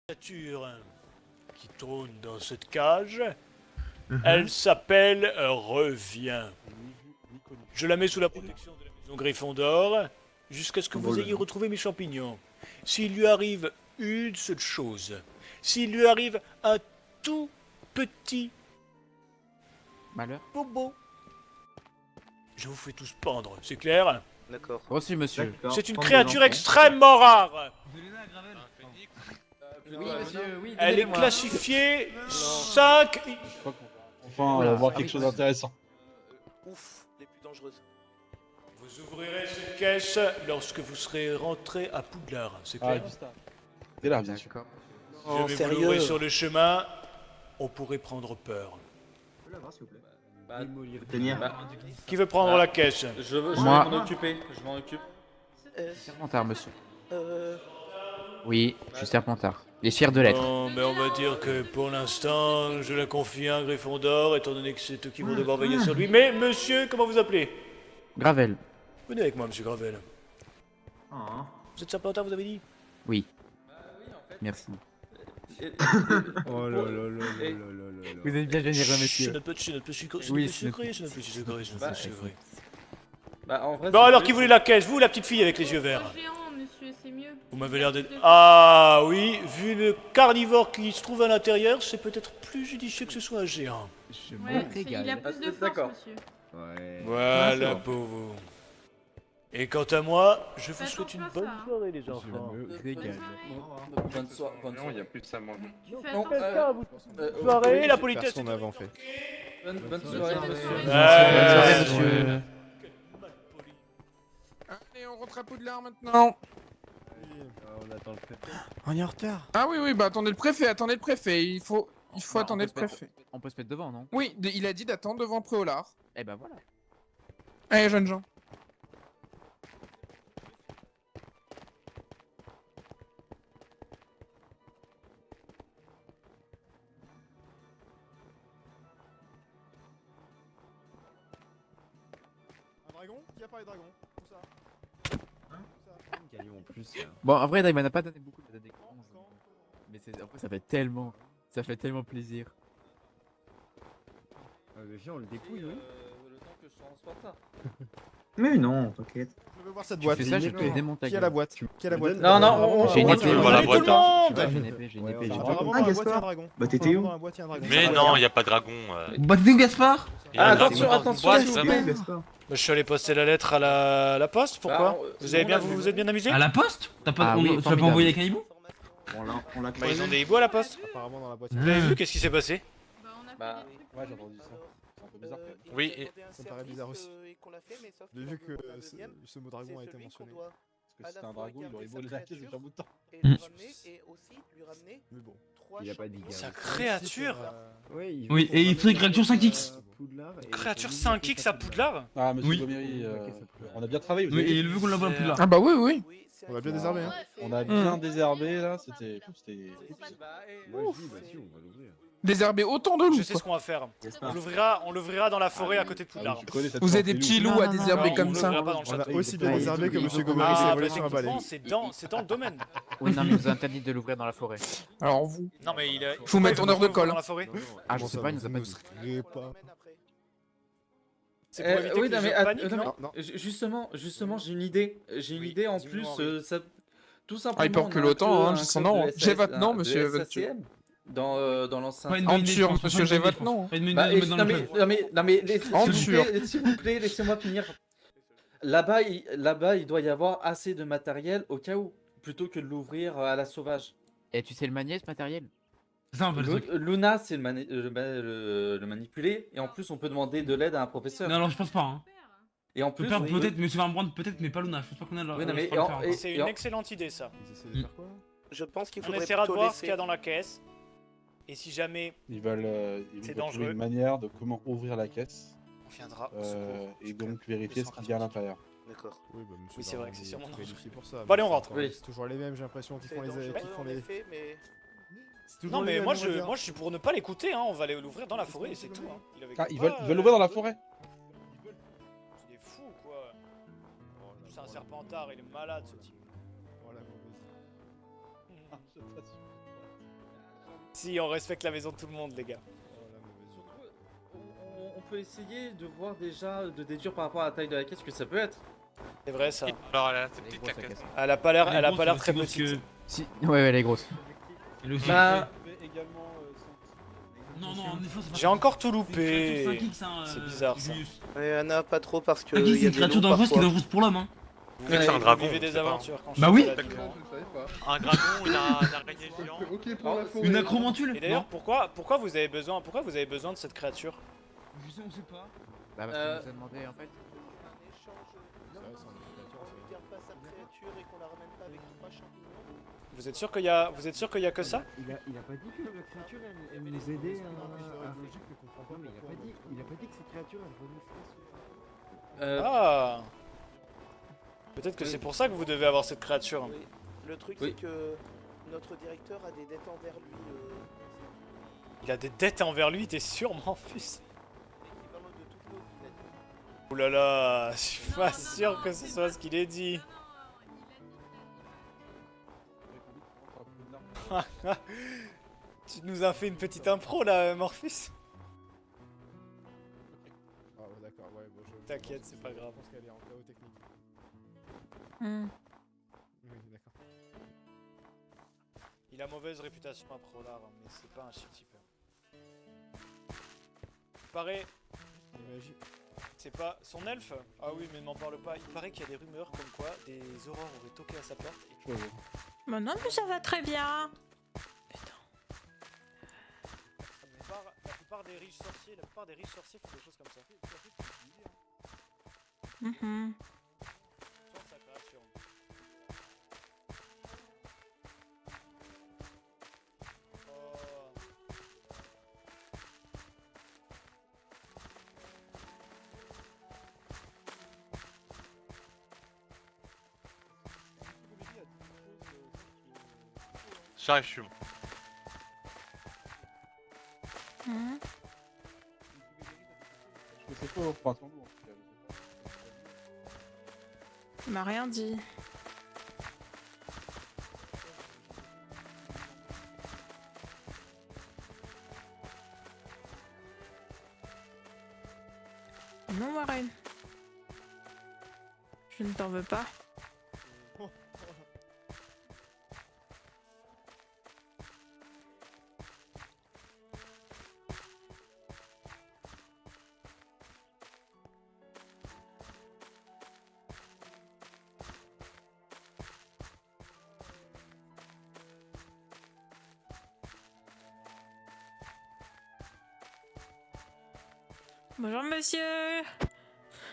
créature qui trône dans cette cage, elle s'appelle Reviens. Je la mets sous la protection de la maison Gryffondor jusqu'à ce que vous ayez retrouvé mes champignons. S'il lui arrive une seule chose, s'il lui arrive un tout petit Malheur. bobo, je vous fais tous pendre, c'est clair? D'accord. Reçu, monsieur. C'est une créature extrêmement rare. Oui, monsieur, oui. Elle est classifiée 5. Enfin, Oula, voir ah quelque oui, chose ouais. d'intéressant. Ouf, les plus dangereuses. Vous ouvrirez cette caisse lorsque vous serez rentré à Poudlard, c'est Ah, clair? juste là. T'es là, bien sûr. D'accord. Oh, Je vais vous sérieux? l'ouvrir sur le chemin, on pourrait prendre peur. Tenir. Qui veut prendre la caisse? Je vais Moi. m'en occuper, je m'en occupe. Serpentard, monsieur. Euh, Oui, je suis Serpentard. Les fiers de lettres. Non, mais on va dire que pour l'instant, je la confie à un Gryffondor, étant donné que c'est eux qui vont devoir veiller sur lui. Mais monsieur, comment vous appelez? Gravel. Venez avec moi, monsieur Gravel. Ah. Vous êtes Serpentard, vous avez dit? Oui. Merci. Oh là là là Et- Vous êtes bien généreux, C'est monsieur. notre petit secret, c'est Oui, notre c'est petit secret, c'est notre petit secret, c'est notre petit secret. Bah en vrai. Bon c'est alors, mieux, qui voulait la caisse? Vous, la petite fille avec les yeux verts? Géant, monsieur, c'est mieux. Vous m'avez l'air d'être... Ah oui, vu le carnivore qui se trouve à l'intérieur, c'est peut-être plus judicieux que ce soit un géant. Ouais, il a plus de force, D'accord. monsieur. Voilà pour vous. Et quant à moi, je vous Fais souhaite une attention bonne à ça, hein. soirée les enfants. Bonne soirée. Bonne Non, soirée. il n'y a plus de ça moi. Tu fais Non, attention. Soirée, la politesse. Personne n'avait en fait. Bonne soirée, monsieur. Bonne soirée, monsieur. Allez, on rentre à Poudlard maintenant. On est en retard. Ah oui, oui, bah attendez le préfet, il faut Bah, attendre on le peut se mettre- préfet. On peut se mettre devant, non? Oui, il a dit d'attendre devant Préolard. Eh ben voilà. Allez, jeunes gens. Un dragon? Qui a pas les dragons? Où ça? Bon, en vrai, il m'en a pas donné beaucoup, il m'a donné 11. Mais après, ça fait tellement plaisir. on le dépouille, oui. Le temps que je transporte ça. Mais non, t'inquiète. Je veux voir cette Tu boîte. fais ça, je peux démonter. Qui a la boîte? Qui a la boîte? Non, non, J'ai une épée. on va la boîte, hein. J'ai une épée, j'ai une épée. Apparemment, Ah, dans la boîte, il y a Gaspard. un dragon. Bah, t'étais où? Dans la boîte, il y a un dragon. Mais non, il n'y a pas de dragon. Bah t'es où, Gaspard? Il y a un attention, dragon. attention, Ouais, s'il vous vraiment. plaît. Bah, je suis allé poster la lettre à la poste, pourquoi? Bah, Vous avez bien, vous vous êtes bien amusé? À la poste? T'as pas, Ah oui, tu l'as pas formidable. envoyé avec un hibou? On l'a Bah, ils ont des hiboux à la poste. Apparemment, dans la boîte. Vous avez vu, qu'est-ce qui s'est passé? Bah, on a Bah, fait des trucs. Ouais, j'ai entendu ça. C'est un peu bizarre. quand même. Oui, et- Ça me paraît bizarre aussi. Mais vu que ce mot dragon a été mentionné. Parce que c'était un dragon, il aurait volé la caisse depuis un bout de temps. Mais bon. Il a pas dit Sa créature? Oui, et il fait créature 5X. Créature 5X à Poudlard? Ah, monsieur Oui. Goméry, on a bien travaillé. Vous Oui, avez et vu il veut qu'on l'envoie plus là. Ah bah oui, oui. On a bien désarmé, hein. On a bien désherbé là, c'était. Désherber autant de loups. Je sais ce qu'on va faire. On l'ouvrira dans la forêt à côté de Poudlard. Vous avez des petits loups à désherber Non, comme on ça. l'ouvrira pas dans le On a château. aussi bien désarmé que Monsieur Gomery s'est Ah, volé bah, sur un balai. techniquement, c'est dans le domaine. Oui, non, mais il nous a interdit de l'ouvrir dans la forêt. Alors vous. Non, mais il Faut mettre en heure de colle. dans la forêt. Ah, je sais pas, il nous a pas dit. C'est pour éviter oui, que non, les mais gens paniquent, non, non? Non, non. Justement, j'ai une idée. J'ai une idée en plus. Tout simplement. Ah, il porte on que a l'autant, inclus hein, un jusqu'en club nom. de J'ai SAS, votre nom, de monsieur SACM dans l'enceinte. Pas une En bonne idée, je turc, pense, pas monsieur, une j'ai bonne idée, votre je nom. pense. Pas une bonne Bah, idée de mettre dans le club. non mais En s'il vous plaît, laissez-moi finir. Là-bas, il doit y avoir assez de matériel au cas où, plutôt que de l'ouvrir à la sauvage. Et tu sais le manier, ce matériel? C'est ça un peu le truc. Luna, c'est le manipuler, et en plus, on peut demander de l'aide à un professeur. Non, alors je pense pas. Hein. Et en plus, Père, oui, peut-être, Monsieur Van Brandt, peut-être, mais pas Luna. Je pense pas qu'on a Oui, non, mais je pense pas le faire. C'est Et une en- excellente idée, ça. Ils essaient de faire quoi? Je pense qu'il On faudrait essaiera de plutôt voir ce laisser- qu'il y a dans la caisse. Et si jamais Ils veulent C'est trouver dangereux. une manière de comment ouvrir la caisse on viendra au secours. et donc vérifier ce qu'il y a à l'intérieur. D'accord. Oui, bah, monsieur Oui, c'est vrai que Dragon c'est est sûrement très qualifié pour ça. Bon, allez, on mais rentre. c'est Oui. C'est toujours les mêmes, j'ai l'impression, qui C'est font les. dangereux, Qui font en les... effet, mais C'est toujours Non, les mais mêmes, moi on va dire. je suis pour ne pas l'écouter, hein. On va aller l'ouvrir dans la forêt et c'est tout. Hein. Il avait Ah, pas, ils veulent l'ouvrir dans la forêt. Il est fou, quoi. C'est un serpentard, il est malade, ce type. Voilà, bon, Si, on respecte la maison de tout le monde, les gars. On peut essayer de voir déjà, de déduire par rapport à la taille de la caisse ce que ça peut être. C'est vrai ça. Alors, elle est assez petite la caisse. Elle a pas l'air très petite. Si, ouais, elle est grosse. Bah, Non, non, en effet, c'est pas J'ai encore tout c'est une créature loupé. 5X, hein, C'est bizarre, ça. Julius. Ouais, Anna, pas trop parce que. 5X, y a c'est une des créature loups dangereuse qui est parfois. dangereuse pour l'homme, hein. Vous savez que c'est un Vous dragon. vivez je des sais pas. aventures quand je Bah suis oui. pas là, du coup. Un dragon, une araignée géante. Ok pour la forêt. Une acromantule. Et d'ailleurs, pourquoi vous avez besoin de cette créature? Je sais, on sait pas. Bah, parce qu'on nous a demandé en fait. Vous êtes sûr qu'il y a que ça? Il a pas dit que la créature elle nous aidait à. Mais il a pas dit que cette créature elle venait. Ah. Peut-être que c'est pour ça que vous devez avoir cette créature. Oui. Le truc, Oui. c'est que notre directeur a des dettes envers lui. Il a des dettes envers lui, t'es sûr, Morphus? L'équivalent de toutes nos vies, il a dit. Ouh là là, je suis pas sûr que ce soit ce qu'il ait dit. Tu nous as fait une petite impro là, Morphus? Ah ouais, d'accord, ouais, bon, je. T'inquiète, c'est pas grave. Je pense qu'elle est en chaos technique. Hmm. Oui, d'accord. Il a mauvaise réputation à Prolar, mais c'est pas un shit tipper. Il paraît. Imagine. C'est pas son elfe? Ah oui, mais m'en parle pas. Il paraît qu'il y a des rumeurs comme quoi des aurores auraient toqué à sa porte et que Bah non, mais ça va très bien. la plupart des riches sorciers font des choses comme ça. Mhm. Sans sa création. Oh. J'arrive, je suis bon. Mhm. Je sais pas, enfin, sans nous, en tout cas, je sais pas. Il m'a rien dit. Non, Warren. Je ne t'en veux pas. Bonjour monsieur.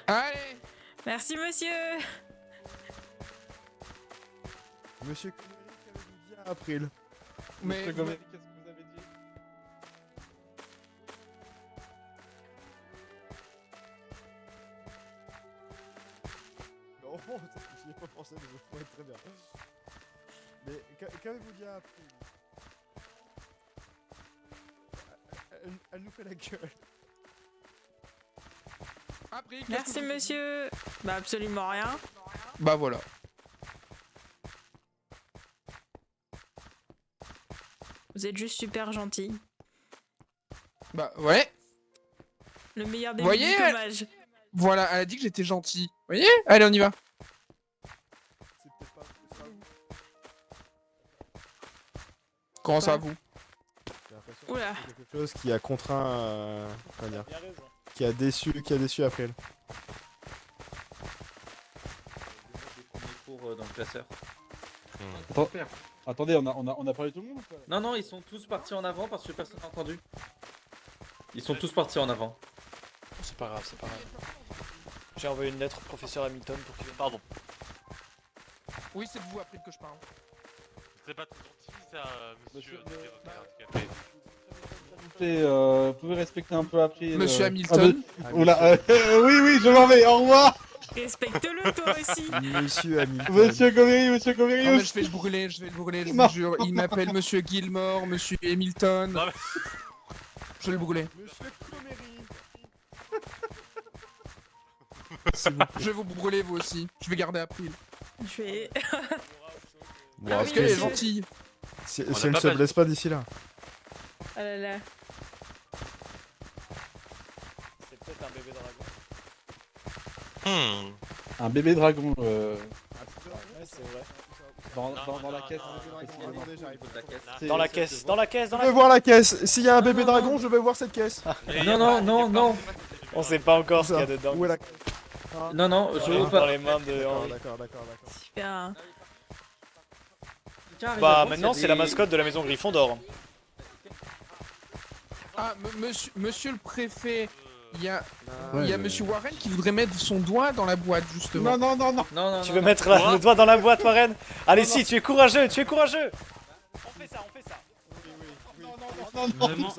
Allez. Merci monsieur. Monsieur Connery, qu'avez-vous dit à April? Mais Monsieur Gomery, qu'est-ce que vous avez dit? Non, j'y ai pas pensé, mais je pourrais très bien. Mais qu'avez-vous dit à April? Elle nous fait la gueule. après, qu'est-ce Merci que vous- monsieur. Bah absolument rien. Bah voilà. Vous êtes juste super gentil. Bah ouais. Le meilleur des Voyez, médicomages. Voilà, elle a dit que j'étais gentil. Vous voyez? Allez, on y va. C'est peut-être pas vous. Comment ça, vous? J'ai l'impression que Oula. c'est quelque chose qui a contraint. Comment dire? Bien raison. Qui a déçu April. Des premiers cours dans le classeur. Attendez, on a parlé tout le monde ou pas? Non, non, ils sont tous partis en avant parce que personne n'a entendu. Ils sont tous partis en avant. C'est pas grave, c'est pas grave. J'ai envoyé une lettre au professeur Hamilton pour qu'il vienne. Pardon. Oui, c'est de vous, après que je parle. C'est pas tout gentil, ça, monsieur. Monsieur, handicapé. Vous pouvez respecter un peu après. Monsieur Hamilton. Oula, oui, je m'en vais, au revoir. Respecte-le toi aussi. Monsieur Hamilton. Monsieur Gomery, Non, mais je aussi. vais le brûler, je Non. vous jure. Il m'appelle Monsieur Gilmore, Monsieur Hamilton. Non, mais- Je vais le brûler. Monsieur Connery. Je vais vous brûler, vous aussi. Je vais garder April. Je vais. Bon, Ah Parce oui, qu'elle est monsieur. gentille. si On si a elle ne pas se mal- blesse pas d'ici là. Oh là là. C'est peut-être un bébé dragon. Hmm. Un bébé dragon Ouais, c'est vrai. dans la caisse. Dans la caisse, dans la caisse, dans Je la vais caisse. voir la caisse. S'il y a un bébé dragon, je vais voir cette caisse. Non. On sait pas encore ce qu'il y a dedans. Où est la Non, je veux Dans pas. les mains de D'accord, Henri. d'accord. Super. Bah maintenant c'est la mascotte de la maison Gryffondor. Ah, monsieur le préfet, il y a monsieur Warren qui voudrait mettre son doigt dans la boîte, justement. Non. Tu veux mettre le doigt dans la boîte, Warren? Allez, si, tu es courageux, tu es courageux. On fait ça, on fait ça. Vraiment.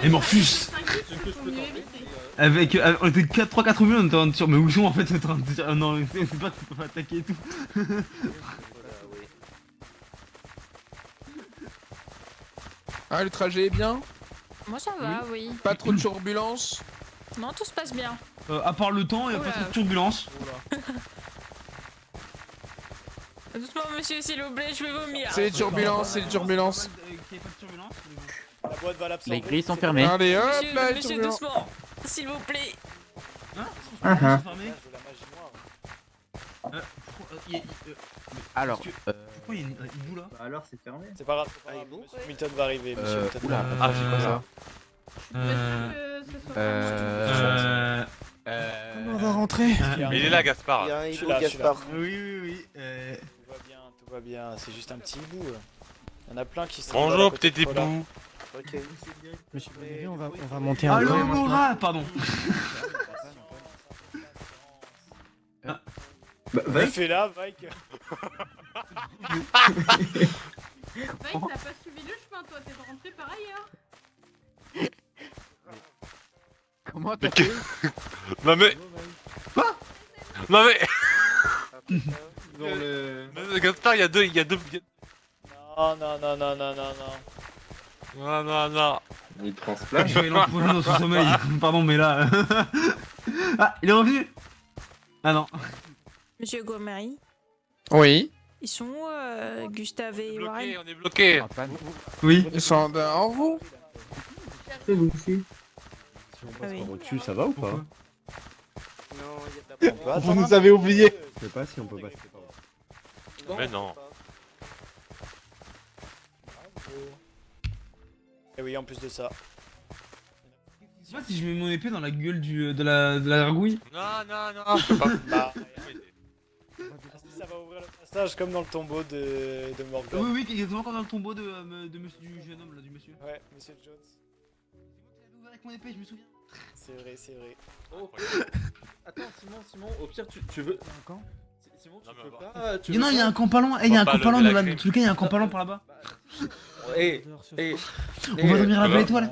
Et Morphus avec on était 3-4 millions, on était en sur mais où sont en fait, on était en train de dire non, c'est pas que tu peux pas attaquer et tout. Ah, le trajet est bien? Moi ça va, oui. Pas trop de turbulence? Non, tout se passe bien. À part le temps, il y a pas trop de turbulence. Doucement, monsieur, s'il vous plaît, je vais vomir. C'est les turbulences, c'est les turbulences. La boîte va l'absorber. Les grilles sont fermées. Allez, hop Monsieur, là, les monsieur, turbulences. doucement. S'il vous plaît. Alors, Pourquoi il y a une boue là? Alors c'est fermé. C'est pas grave, monsieur Milton va arriver, monsieur Milton. oula. Ah, j'ai quoi ça? On va rentrer. Mais il est là, Gaspard. Il y a un Je suis hibou là, je suis Gaspard. Oui. Tout va bien, c'est juste un petit bout. Il y en a plein qui se Bonjour, petit hibou. Ok. Monsieur Mais Bonnevier, on du va coup, il faut- monter un Allô peu. Laura, pardon. Fais là, Mike. Mike, t'as pas suivi le chemin, toi, t'es rentré par ailleurs. Comment t'as fait? Non mais. Non mais. Dans le... Mais Gaspard, il y a deux. Non. Il transplante. Je vais l'enfourner dans son sommeil. Pardon, mais là. Ah, il est revenu. Ah non. Monsieur Gomery, Oui. ils sont où, Gustave et Warren? On est bloqué. Antoine. Oui. Ils sont en vous? Ah oui. Au-dessus, ça va ou pas? Non, il y a de la Vous nous avez oublié. Je sais pas si on peut passer par là. Mais non. Et oui, en plus de ça. Je sais pas si je mets mon épée dans la gueule de la gargouille. Non. Je peux pas. Bah, ça va ouvrir le passage comme dans le tombeau de Morgan. Oui, exactement comme dans le tombeau de monsieur, du jeune homme là, du monsieur. Ouais, monsieur Jones. C'est ouvert avec mon épée, je me souviens. C'est vrai. Oh. Attends, Simon, au pire, tu veux. Simon, tu Non, mais peux on va pas. Il y a un camp pas loin, il y a un pas camp pas loin lever dans la la. crème. Dans tous les cas, il y a un camp pas loin par là-bas. On va dormir à la étoile.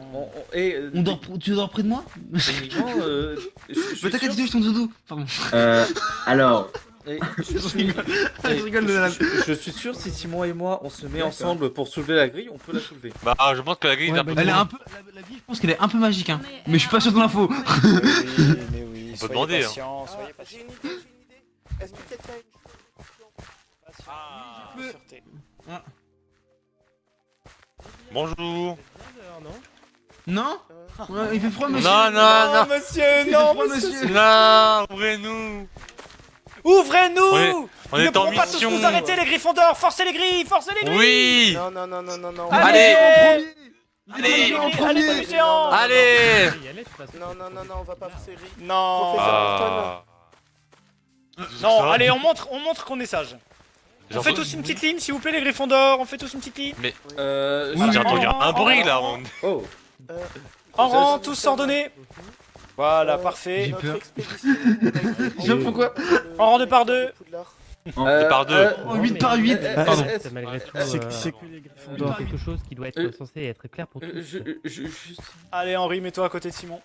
On dort, tu dors près de moi? T'inquiète, je ton doudou. Pardon. Alors, Je rigole de la. je suis sûr, si Simon et moi on se met ensemble pour soulever la grille, on peut la soulever. Bah, je pense que la grille est un peu. Elle est un peu. La vie, je pense qu'elle est un peu magique, hein. Mais je suis pas sûr de l'info. Mais oui, On peut soyez demander, hein. patient, soyez patient. j'ai une idée. Est-ce que quelqu'un a une Ah. Sûreté. Bonjour. Non? Ouais, il fait froid, monsieur. Non. Monsieur, non, froid, monsieur. monsieur. Non, ouvrez-nous. Ouvrez-nous! On Nous ne est en pourrons pas tous mission. nous arrêter, les Gryffondors! Forcez les grilles! Oui. Non. Allez. Allez, Allez. géant! Allez. Non, on va pas serrer. Non! Professeur Non, allez, on montre qu'on est sage. On J'en fait peux- tous une petite ligne, s'il vous plaît, les Gryffondors, on fait tous une petite ligne. J'ai entendu un bruit là. Oh. En rang, tous ordonnés. Voilà, parfait. J'ai peur. Je sais pas pourquoi. En rang 2 par 2. Par deux. En 8 par 8. Pardon. C'est malgré tout. C'est que les Gryffondors. quelque chose qui doit être censé être clair pour tous. Juste. Allez, Henri, mets-toi à côté de Simon.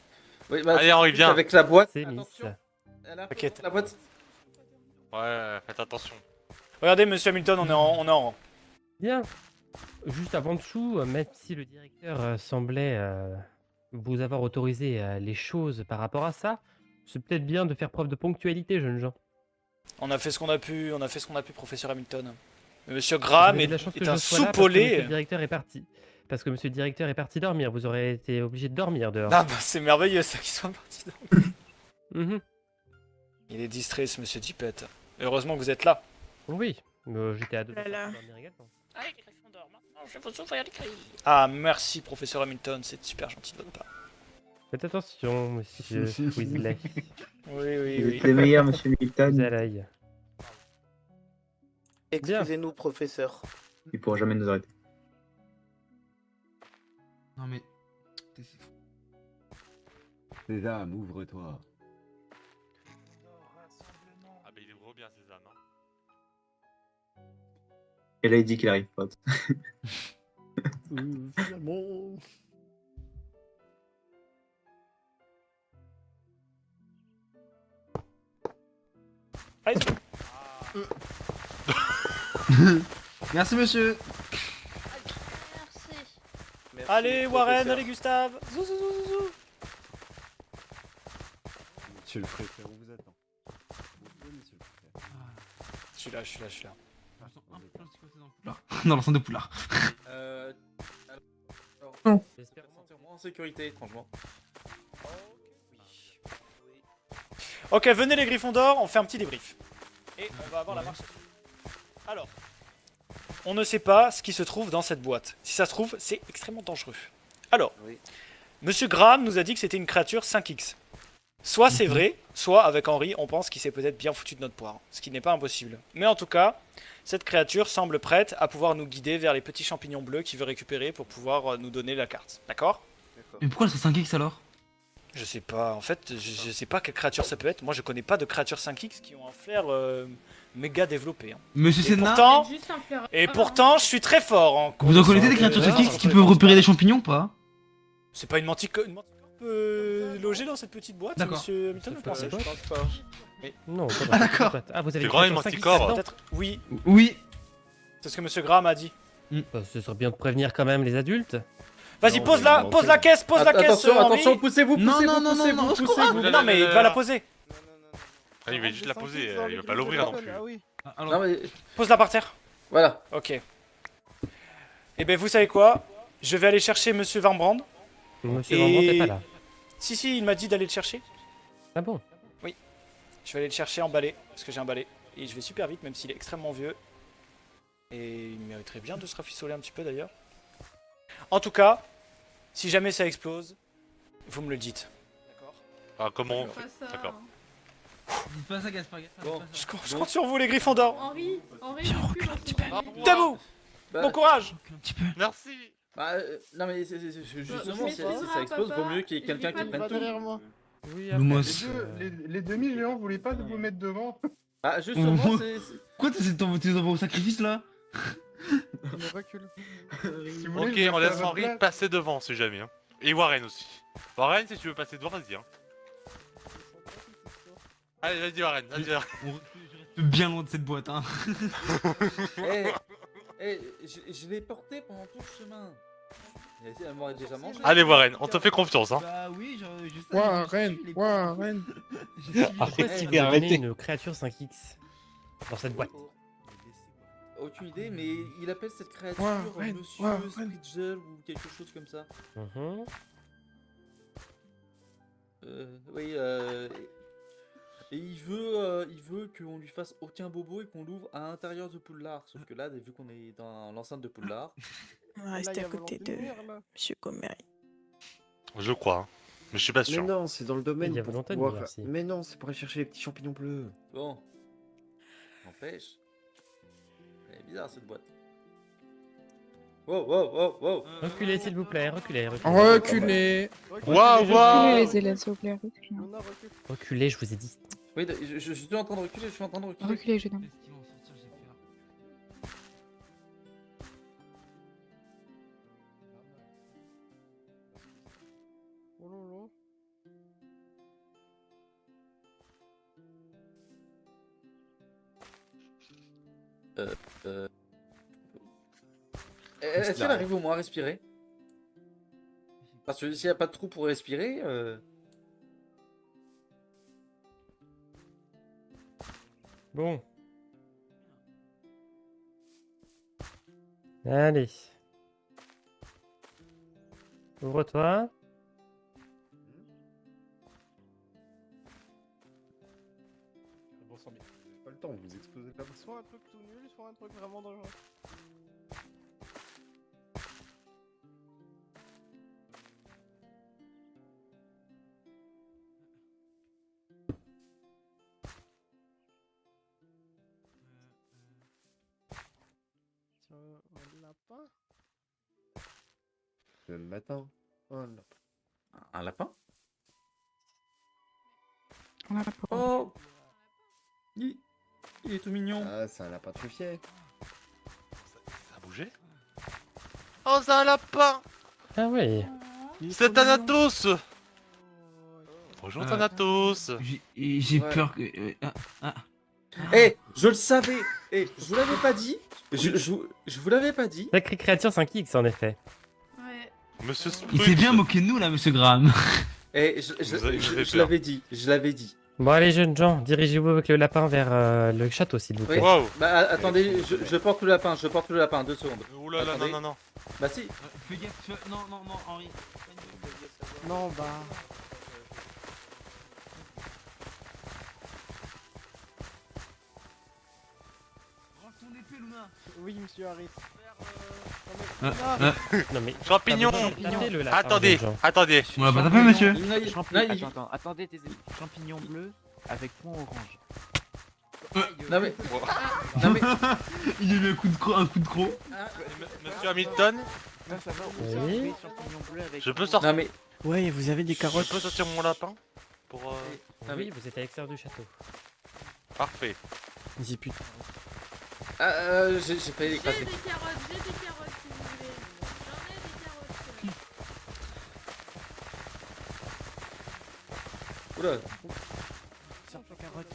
Oui, Allez, Henri, viens. Avec la boîte. C'est Miss. Attention. T'inquiète. La boîte. Ouais, faites attention. Regardez, monsieur Hamilton, on est en rang. Bien. Juste avant dessous, même si le directeur semblait vous avoir autorisé les choses par rapport à ça, c'est peut-être bien de faire preuve de ponctualité, jeunes gens. On a fait ce qu'on a pu, professeur Hamilton. Mais Monsieur Graham Vous avez est, de la chance que est je un sois là parce que soupolé. Monsieur le directeur est parti. Parce que monsieur le directeur est parti dormir, vous aurez été obligé de dormir dehors. Ah bah c'est merveilleux ça qu'il soit parti. Donc. Mhm. Il est distrait ce monsieur Tippett. Heureusement que vous êtes là. Oui, j'étais à deux doigts de Voilà. dormir également. Allez, Gryffondor, maintenant je vais vous ouvrir les grilles. Ah merci professeur Hamilton, c'est super gentil de votre part. Faites attention, monsieur Weasley. Oui, oui, Vous oui. êtes les meilleurs, monsieur Vous Milton. à l'œil. Excusez-nous, professeur. Il pourra jamais nous arrêter. Non mais... T'es si fou. Sésame, ouvre-toi. Ah bah il ouvre bien ses âmes. Hein. Et là il dit qu'il arrive pas. Finalement. Allez, Merci monsieur. Merci. allez Warren, professeur. allez Gustave. Zou, zou, zou, zou, zou. Monsieur le préfet, on vous attend. Oui, monsieur le préfet. Je suis là, je suis là, je suis là. Dans l'enceinte de Poulard. Alors, J'espère me sentir moins en sécurité, étrangement. Ok, venez les Gryffondors, on fait un petit débrief. Et on va avoir la marche à suivre. Alors, on ne sait pas ce qui se trouve dans cette boîte. Si ça se trouve, c'est extrêmement dangereux. Alors, Oui. Monsieur Graham nous a dit que c'était une créature 5X. Soit c'est vrai, soit avec Henri, on pense qu'il s'est peut-être bien foutu de notre poire. Ce qui n'est pas impossible. Mais en tout cas, cette créature semble prête à pouvoir nous guider vers les petits champignons bleus qu'il veut récupérer pour pouvoir nous donner la carte. D'accord ? Mais pourquoi c'est 5X alors? Je sais pas, en fait, je sais pas quelle créature ça peut être. Moi, je connais pas de créatures 5X qui ont un flair méga développé. Hein. Monsieur Et Senna, pourtant, Juste un flair. et pourtant, je suis très fort en vous en connaissez des connaissance créatures de- 5X qui peuvent repérer des champignons ou pas? C'est pas une manticore logée dans cette petite boîte, D'accord. monsieur Hamilton, vous pensez? Je pense pas. Non, pas Ah, d'accord. Ah, vous avez C'est une grand, une créature 5X manticore. là-dedans Peut-être, oui, Oui. c'est ce que monsieur Graham a dit. Bah, ce serait bien de prévenir quand même les adultes. Vas-y, Non, pose mais la, non, pose ok. la caisse, pose la caisse, Attention, Henri. attention, poussez-vous, Non, poussez-vous, non, non, poussez-vous, non, non, poussez-vous. Non, mais il va la poser. Ah, il va juste la poser, il va pas l'ouvrir non plus. Ah oui. Alors, Non mais, Pose-la par terre. voilà. Ok. Et ben, vous savez quoi? Je vais aller chercher monsieur Van Brand. Monsieur Et- Van Brandt est pas là. Si, il m'a dit d'aller le chercher. Ah bon? Je vais aller le chercher en balai, parce que j'ai un balai. Et je vais super vite, même s'il est extrêmement vieux. Et il mériterait bien de se rafistoler un petit peu d'ailleurs. En tout cas, si jamais ça explose, vous me le dites. D'accord. Ah, comment on Pas fait? ça. D'accord. dites pas ça, Gaspard. Bon. Je compte sur vous, les Gryffondors. Henri, Viens, on recule un petit peu. Debout. Bah, Bon courage. Un petit peu. Merci. bah, non mais justement, mais si c'est ça explose, papa. vaut mieux qu'il y ait Je quelqu'un dis pas qui de prenne Va tout. derrière moi. Oui, Lumos. Les demi-géants voulaient pas vous mettre devant. Ah, justement, Ouh. c'est... Quoi, t'es dans vos sacrifices là? Il me recule. Si vous voulez, Ok, je vais on faire laisse votre Henri place. passer devant si jamais. Hein. Et Warren aussi. Warren, si tu veux passer devant, vas-y. Hein. Allez, vas-y Warren, vas-y. Warren. Je reste bien loin de cette boîte, hein. je l'ai porté pendant tout le chemin. Elle m'aurait déjà mangé. Allez Warren, on te fait confiance. Hein. Bah oui, je sais. Warren, Warren. Pourquoi est-ce qu'il vous a donné une créature 5X dans cette boîte? Aucune idée, mais il appelle cette créature Warren, Monsieur Warren. Spritgel ou quelque chose comme ça. Mhm. Oui, et il veut qu'on lui fasse aucun bobo et qu'on l'ouvre à l'intérieur de Poudlard. Sauf que là, vu qu'on est dans l'enceinte de Poudlard, On va rester à côté de Monsieur Commery. Je crois. Hein. Mais je suis pas Bah, Bah, sûr. Mais non, c'est dans le domaine. Il y a pour volonté de pouvoir- venir aussi. Mais non, c'est pour aller chercher les petits champignons bleus. bon, n'empêche. Elle est bizarre cette boîte. Wow, wow, wow, wow. Reculez, s'il vous plaît, reculez, reculez. Reculez. Waouh, waouh. Les élèves, s'il vous plaît, reculez. Reculez, je vous ai dit. Oui, je suis en train de reculer, je suis en train de reculer. Reculez, jeune homme. Est-ce qu'ils vont sortir, j'ai peur. Oh là là. Est-ce qu'elle arrive au moins à respirer? Parce que s'il n'y a pas de trou pour respirer, Bon. Allez. Ouvre-toi. Bon sang, mais vous avez pas le temps, vous explosez pas. Soit un truc tout nul, soit un truc vraiment dangereux. Tiens, un lapin. Le matin. Un lapin. Un lapin? Oh, Il est tout mignon. Ah, c'est un lapin truffier. Ça a bougé? Oh, c'est un lapin! Ah oui. C'est Thanatos! Bonjour Ah. Thanatos! J'ai Ouais. peur que. Eh, je le savais. Eh, je vous l'avais pas dit. Je vous l'avais pas dit. Sacrée créature 5X en effet. Ouais. Monsieur Il Spruce. s'est bien moqué de nous là, monsieur Graham. Eh, Vous avez fait je peur. l'avais dit. Je l'avais dit. Bon allez jeunes gens, dirigez-vous avec le lapin vers le château s'il vous plaît. Oui. Wow! Bah attendez, je porte le lapin. Je porte le lapin. 2 secondes. Oulala, non, Attendez. non, non. Bah si. Fais gaffe, non, Henri. Non, bah. Range ton épée, Luna. Oui, monsieur Harris. Non mais... Champignon! Tapez le lapin, Attendez, jeunes gens. attendez. On l'a pas tapé, monsieur. Attends, attendez tes champignons bleus avec point orange. Non mais. Non mais. Il a eu un coup de croc. Monsieur Hamilton, Ça va, Oui. champignons bleus avec je peux point sortir. Non mais. Ouais, vous avez des Je peux sortir mon lapin? Pour. Non, Oui, mais- vous êtes à l'extérieur du château. Parfait. Vas-y, putain. J'ai failli J'ai l'écraser. des carottes si vous voulez. J'en ai des carottes. Oula. Sors ta carotte.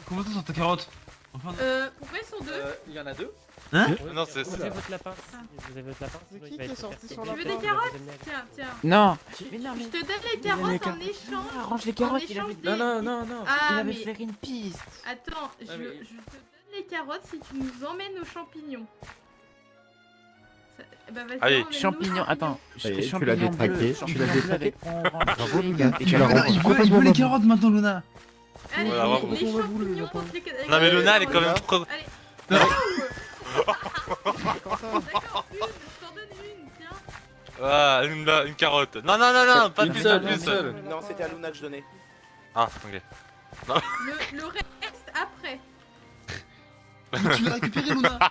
Comment ça sur ta carotte? Enfin, Pourquoi ils sont deux? Il y en a 2. hein? Non, c'est. Vous avez votre lapin. Vous avez votre lapin. C'est sinon qui il va qui est être sorti perturbé. son Tu veux lapin des carottes? Vous amenez Tiens, tiens. Non. Mais non, Je mais. te donne les Il a carottes les en carottes. échange. Arrange les En carottes, il échange avait... des... Non. il Ah, avait mais... fait une piste. Attends, je te donne les carottes si tu nous emmènes aux champignons. Bah vas-y, Allez. emmène-nous aux Champignons, attends. Ça y est, tu champignons l'as détraqué, bleus, tu champignons l'as bleus détraqué. avec point orange. Bravo, les Et gars. tu Tu l'as l'as rendu- Il veut les carottes maintenant, Luna. Allez, Voilà, bravo. les Pourquoi vous, le champignons lapin contre les... Non, mais Luna, elle est quand même trop. Allez. Non. Comment ça D'accord, une, je t'en donne une, tiens. Ah, une carotte. Non, pas Une plus, seule, pas une plus. seule. Non, c'était à Luna que je donnais. Ah, ok. Le reste après. Tu l'as récupéré, Luna. Non,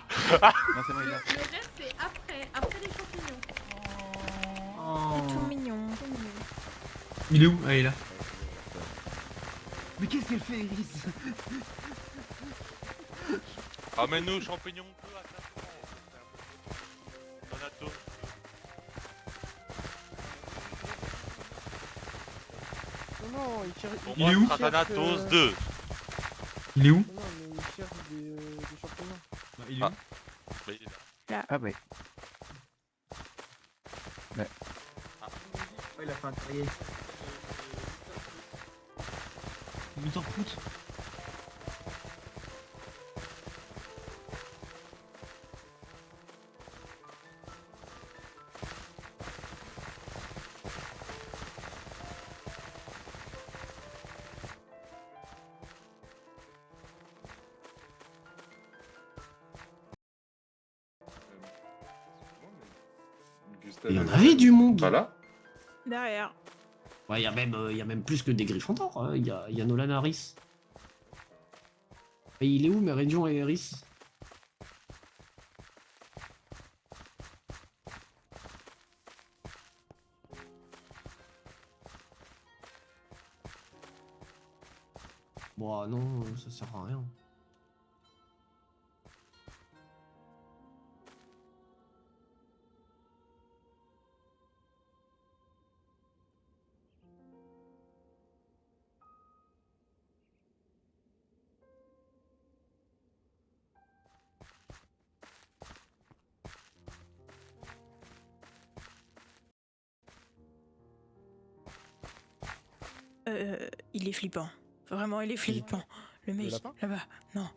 c'est bon, il Le a. reste c'est après les champignons. c'est tout mignon. Il est où? Ah, il est là. Mais qu'est-ce qu'elle fait, Iris? Ramène-nous champignons peu à Thanatos. Non, il cherche. Pour Il moi, est ce où sera Thanatos 2. Il est où? Non, mais il cherche des champignons. Il est où? Mais il est là. Ah ouais. Il a fait un terrier. 8 ans de route. Gustave, Il y en avait du monde. Voilà. Derrière. Ouais, il y a même plus que des Griffons d'or. Hein. Il y a Nolan Harris. Et il est où, Meridion et Harris? Bon, non, ça sert à rien. Il est flippant. Vraiment, il est flippant. Le mec, lapin là-bas. Non.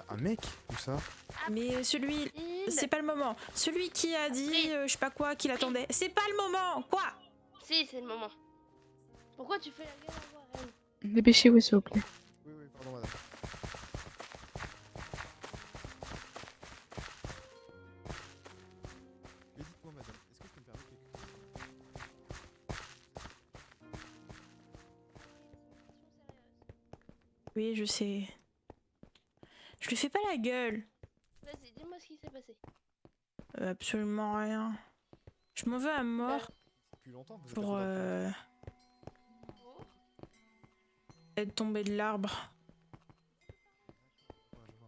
Un mec? Où ça? Mais celui... C'est pas le moment. Celui qui a dit, je sais pas quoi, qu'il attendait. C'est pas le moment. Quoi? Si, c'est le moment. Pourquoi tu fais la gueule à Warren? Dépêchez-vous, s'il vous plaît. Oui, pardon, madame. Mais dites-moi, madame, est-ce que je peux me permettre Oui, je sais. Je lui fais pas la gueule. Vas-y, dis-moi ce qui s'est passé. Absolument rien. Je m'en veux à mort. Depuis longtemps, vous êtes Pour être tombé de l'arbre.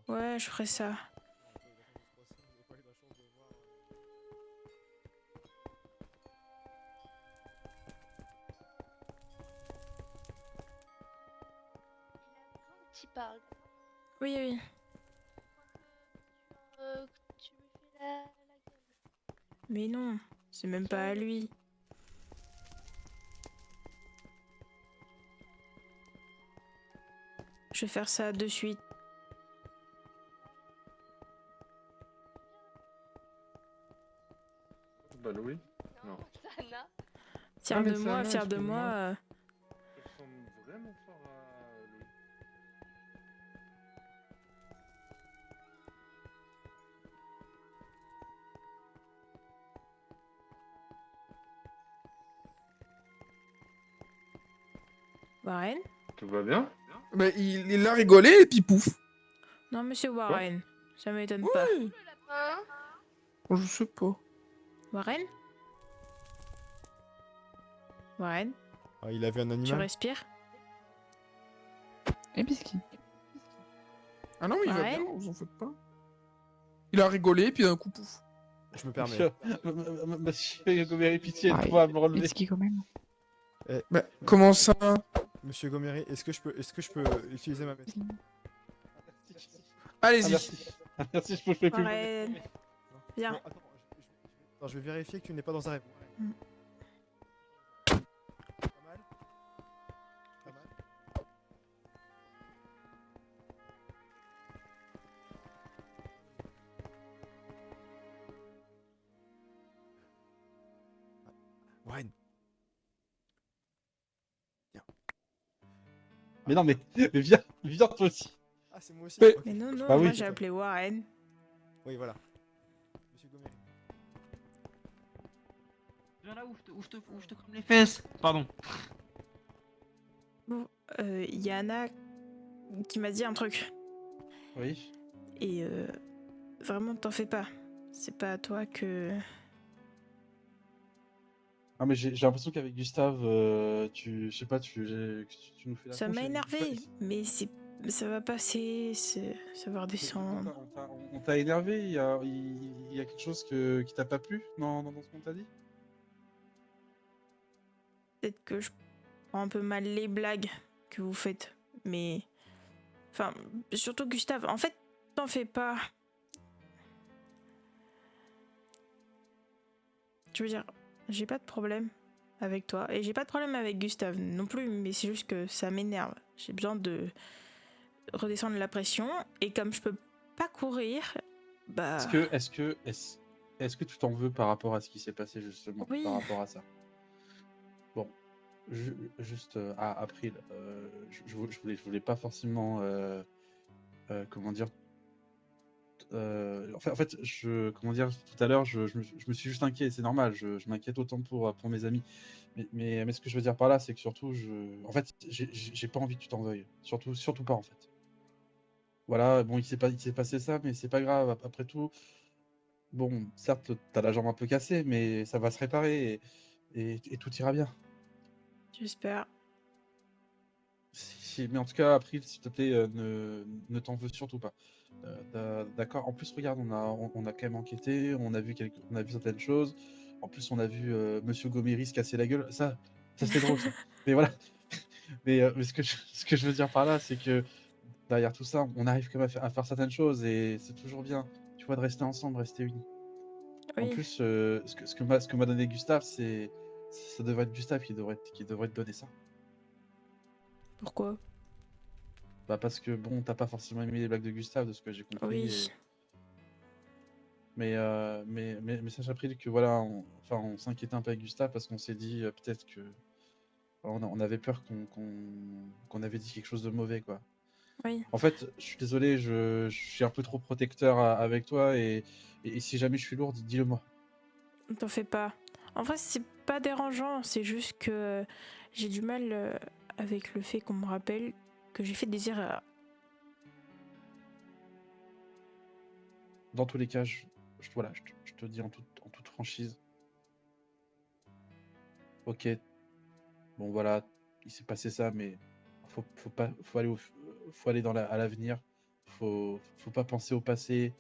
Ouais, je ferais ça. Tu parles. Oui, oui. Tu lui fais la gueule. Mais non, c'est même pas à lui. Je vais faire ça de suite. Bah Louis. Non. Sana. Fier de moi, fier de moi. Je ressemble vraiment fort à Louis. Warren? Tout va bien? Mais il a rigolé et puis pouf. Non, monsieur Warren. Ça m'étonne pas. Je sais pas. Warren? Warren? Ah, il a vu un Tu animal? respires? Et biscuit. Ah non, mais il va Warren? bien, vous en faites pas. Il a rigolé et puis d'un coup pouf. Je me permets. Monsieur Goméry, pitié, Ah, toi, me relever. Biscuit quand même. Bah, comment ça? Monsieur Goméry, est-ce que je peux utiliser ma maîtrise? Allez-y. Merci, je peux plus. Warren. Viens. Non, attends, attends, je vais vérifier que tu n'es pas dans un rêve. Pas mal? Pas mal? Warren. Mais non, mais viens toi aussi. Ah, c'est moi aussi. Mais- Ok. Mais non, non, Bah oui, moi c'est j'ai ça. appelé Warren. Oui, voilà. Monsieur Goméry. Viens là où je te crame les fesses. Pardon. Bon, Yana qui m'a dit un truc. Oui. Et vraiment, t'en fais pas. C'est pas à toi que... Ah, mais j'ai l'impression qu'avec Gustave, je sais pas, tu nous fais la Ça tronche m'a avec énervé, Gustave. mais ça va passer, ça va redescendre. On t'a énervé, il y a quelque chose qui t'a pas plu dans ce qu'on t'a dit? Peut-être que je prends un peu mal les blagues que vous faites, mais... Enfin, surtout Gustave, en fait, t'en fais pas. Je veux dire, j'ai pas de problème avec toi, et j'ai pas de problème avec Gustave non plus, mais c'est juste que ça m'énerve. J'ai besoin de redescendre la pression, et comme je peux pas courir, bah... Est-ce que tu t'en veux par rapport à ce qui s'est passé justement, Oui. par rapport à ça? Bon, juste à April, je voulais pas forcément, comment dire, en fait, comment dire, tout à l'heure, je me suis juste inquiet, c'est normal, je m'inquiète autant pour mes amis. Mais ce que je veux dire par là, c'est que surtout, en fait, j'ai pas envie que tu t'en veuilles. Surtout pas, en fait. Voilà, bon, il s'est passé ça, mais c'est pas grave, après tout. Bon, certes, t'as la jambe un peu cassée, mais ça va se réparer et tout ira bien. J'espère. Mais en tout cas, April, s'il te plaît, ne t'en veux surtout pas. D'accord. En plus, regarde, on a quand même enquêté, on a vu certaines choses. En plus, on a vu Monsieur Goméry se casser la gueule. Ça c'était drôle, ça. Mais voilà. Mais ce que je veux dire par là, c'est que derrière tout ça, on arrive quand même à faire certaines choses et c'est toujours bien, tu vois, de rester ensemble, rester unis. Oui. En plus, ce que m'a donné Gustave, ça devrait être Gustave qui devrait te donner ça. Pourquoi? Bah parce que bon, t'as pas forcément aimé les blagues de Gustave, de ce que j'ai compris. Oui. Mais ça, j'ai appris que voilà, on s'inquiétait un peu avec Gustave parce qu'on s'est dit peut-être que on avait peur qu'on avait dit quelque chose de mauvais, quoi. Oui. En fait, je suis désolé, je suis un peu trop protecteur avec toi et si jamais je suis lourd, dis-le moi. T'en fais pas. En vrai, c'est pas dérangeant, c'est juste que j'ai du mal avec le fait qu'on me rappelle que j'ai fait des erreurs. Dans tous les cas, voilà, je te dis en toute franchise. Ok, bon voilà, il s'est passé ça, mais faut aller à l'avenir. Faut pas penser au passé.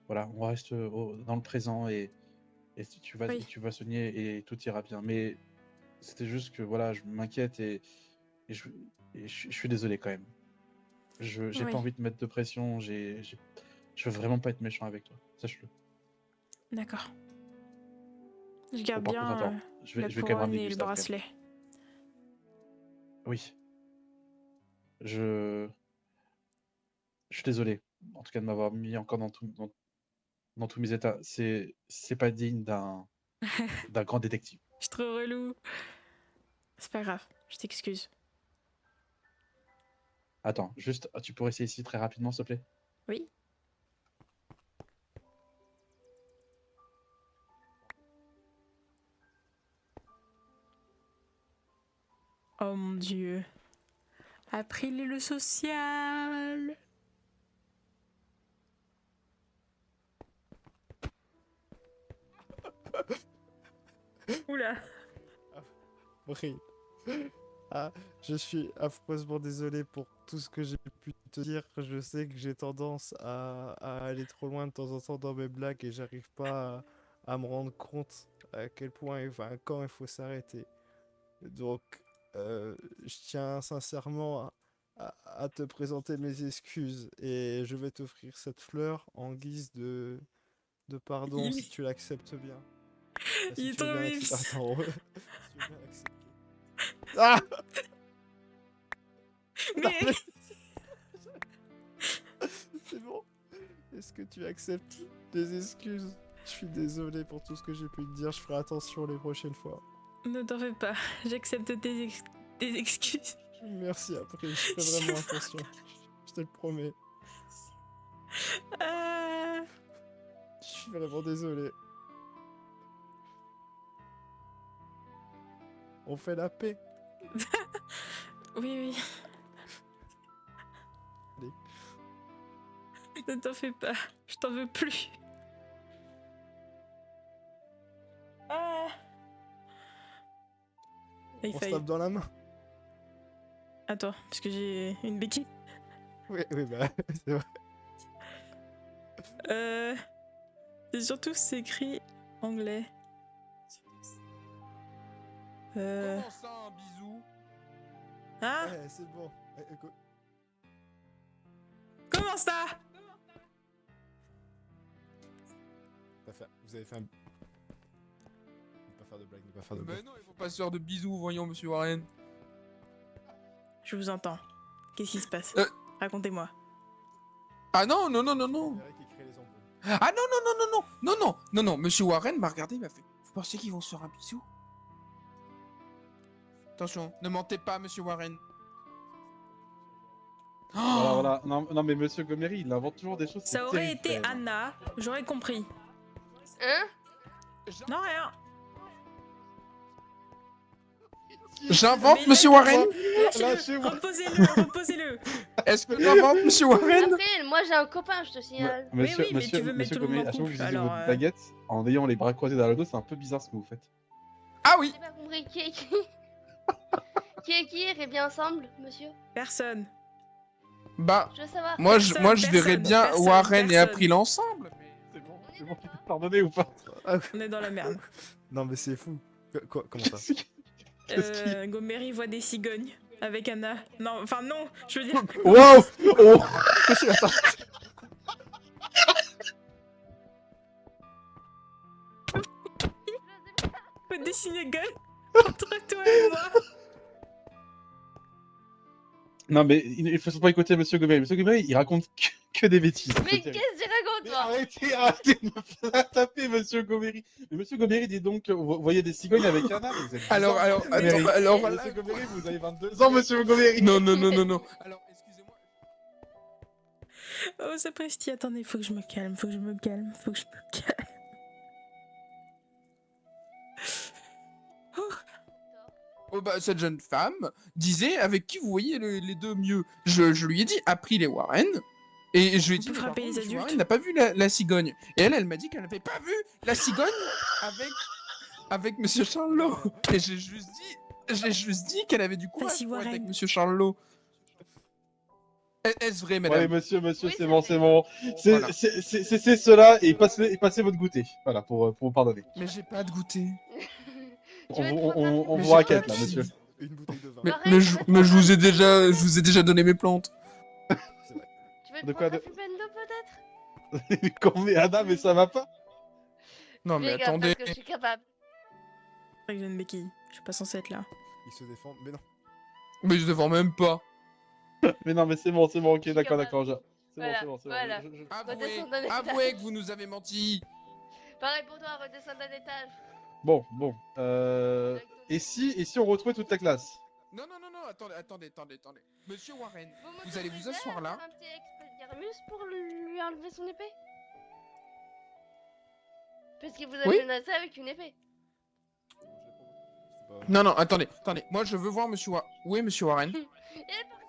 Voilà, on reste dans le présent et tu vas soigner et tout ira bien. Mais c'était juste que voilà, je m'inquiète et je suis désolé quand même. J'ai pas envie de mettre de pression. Je veux vraiment pas être méchant avec toi, sache-le. D'accord. Je garde Bon, par contre, bien attends, je vais la quand même couronne ramener et le Gustave, quand même. bracelet. Oui. Je suis désolé, en tout cas, de m'avoir mis encore dans tous mes états. C'est pas digne d'un grand détective. Je suis trop relou. C'est pas grave, je t'excuse. Attends, juste, tu pourrais essayer ici très rapidement, s'il te plaît? Oui. Oh mon dieu. Après le social. Oula. Oui. Ah, je suis affreusement désolé pour tout ce que j'ai pu te dire. Je sais que j'ai tendance à aller trop loin de temps en temps dans mes blagues et j'arrive pas à me rendre compte à quel point, enfin, quand il faut s'arrêter. Donc, je tiens sincèrement à te présenter mes excuses et je vais t'offrir cette fleur en guise de pardon si tu l'acceptes bien. Ah, si Il est tu veux trop bien mimes. Attends, si tu veux bien l'accepter. Ah! Non, Mais... C'est bon. Est-ce que tu acceptes les excuses? Je suis désolé pour tout ce que j'ai pu te dire, je ferai attention les prochaines fois. Ne t'en fais pas, j'accepte tes excuses. Merci, après, je ferai vraiment attention. Je te le promets. Je suis vraiment désolé. On fait la paix. Oui, oui. Allez. Ne t'en fais pas, je t'en veux plus. Ah. On se tape dans la main. Attends, parce que j'ai une béquille. Oui, bah, c'est vrai. Et surtout, c'est écrit anglais. Comment ça, un bisou? Hein? Ouais, c'est bon. Comment ça? Vous avez fait un... Ne pas faire de blague, ne pas faire de Mais blague. non, il faut pas se faire de bisous, voyons, monsieur Warren. Je vous entends. Qu'est-ce qui se passe? Racontez-moi. Ah non, non, non, non, non. Ah non, non, non, non, non, non, non, non, non, monsieur Warren m'a regardé, il m'a fait. Vous pensez qu'ils vont se faire un bisou? Attention, ne mentez pas, monsieur Warren. Voilà. Non, mais monsieur Gomery, il invente toujours des choses. Ça aurait été Anna, j'aurais compris. Hein? Non, rien. J'invente, monsieur Warren? Lâchez-le, reposez-le. Est-ce que j'invente, monsieur Warren? Après, moi j'ai un copain, je te signale. Monsieur, mais tu veux mettre tout le monde en à chaque fois que couple, vous utilisez alors, votre baguette, en ayant les bras croisés derrière le dos, c'est un peu bizarre ce que vous faites. Ah oui. J'ai pas compris qui est qui. Qui est qui irait bien ensemble, monsieur? Personne. Bah, Je veux savoir. moi je verrais bien Warren et April ensemble. C'est bon, pardonnez ou pas? On est dans la merde. Non, mais c'est fou. Comment ça? Gomery voit des cigognes avec Anna. Non, enfin non, je veux dire. Wow! Oh! Faut dessiner gueule entre toi et moi. Non, mais il faut surtout pas écouter Monsieur Gomery. Monsieur Gomery, il raconte que des bêtises. Mais qu'est-ce que tu racontes, toi? Arrêtez de me faire taper, Monsieur Gomery. Mais Monsieur Gomery, dit donc, vous voyez des cigognes avec Anna, mais vous êtes Alors, bizarre, alors, Monsieur Gomery. alors, voilà. Monsieur Gomery, vous avez 22 ans, Monsieur Gomery. Non, non, non, non, non. Alors, excusez-moi. Oh, Sapristi, attendez, faut que je me calme, faut que je me calme. Oh, bah, cette jeune femme disait avec qui vous voyez les deux mieux. Je lui ai dit, appris les Warren. Et je lui ai dit, peut mais par frapper contre, les monsieur adultes. Warren n'a pas vu la cigogne. Et elle m'a dit qu'elle n'avait pas vu la cigogne avec Monsieur Charlot. Et j'ai juste dit qu'elle avait du courage Vas-y, pour être avec Warren. Monsieur Charlot. Est-ce vrai, madame? Ouais, monsieur, Oui, c'est bon. Voilà. C'est cela, et passez votre goûter. Voilà, pour vous pardonner. Mais j'ai pas de goûter. Tu veux te prendre On Mais vous j'ai raquette, pas là, de monsieur. Une bouteille de vin. Mais, Arrête, mais je vous ai déjà donné mes plantes. C'est vrai. Tu veux te De quoi, prendre un flipendo, peut-être? Quand mais Anna, mais ça va pas. Non, mais Fais gaffe, attendez. parce que je suis capable. J'ai une béquille, je suis pas censée être là. Ils se défendent, mais non. Mais je défends même pas. Mais non, mais c'est bon, ok, d'accord, capable. C'est Voilà, bon, c'est bon. voilà. Avouez, Redescends d'un étage. avouez que vous nous avez menti. Pareil pour toi, redescends d'un étage. Bon. Et si on retrouvait toute la classe? Non, attendez. Monsieur Warren, Vous vous allez vous m'autorisez asseoir à là. faire un petit expédiarmus pour lui enlever son épée? Parce que vous avez Oui. menacé avec une épée. Non, attendez. Moi, je veux voir Monsieur Warren. Où est Monsieur Warren? Il est parti.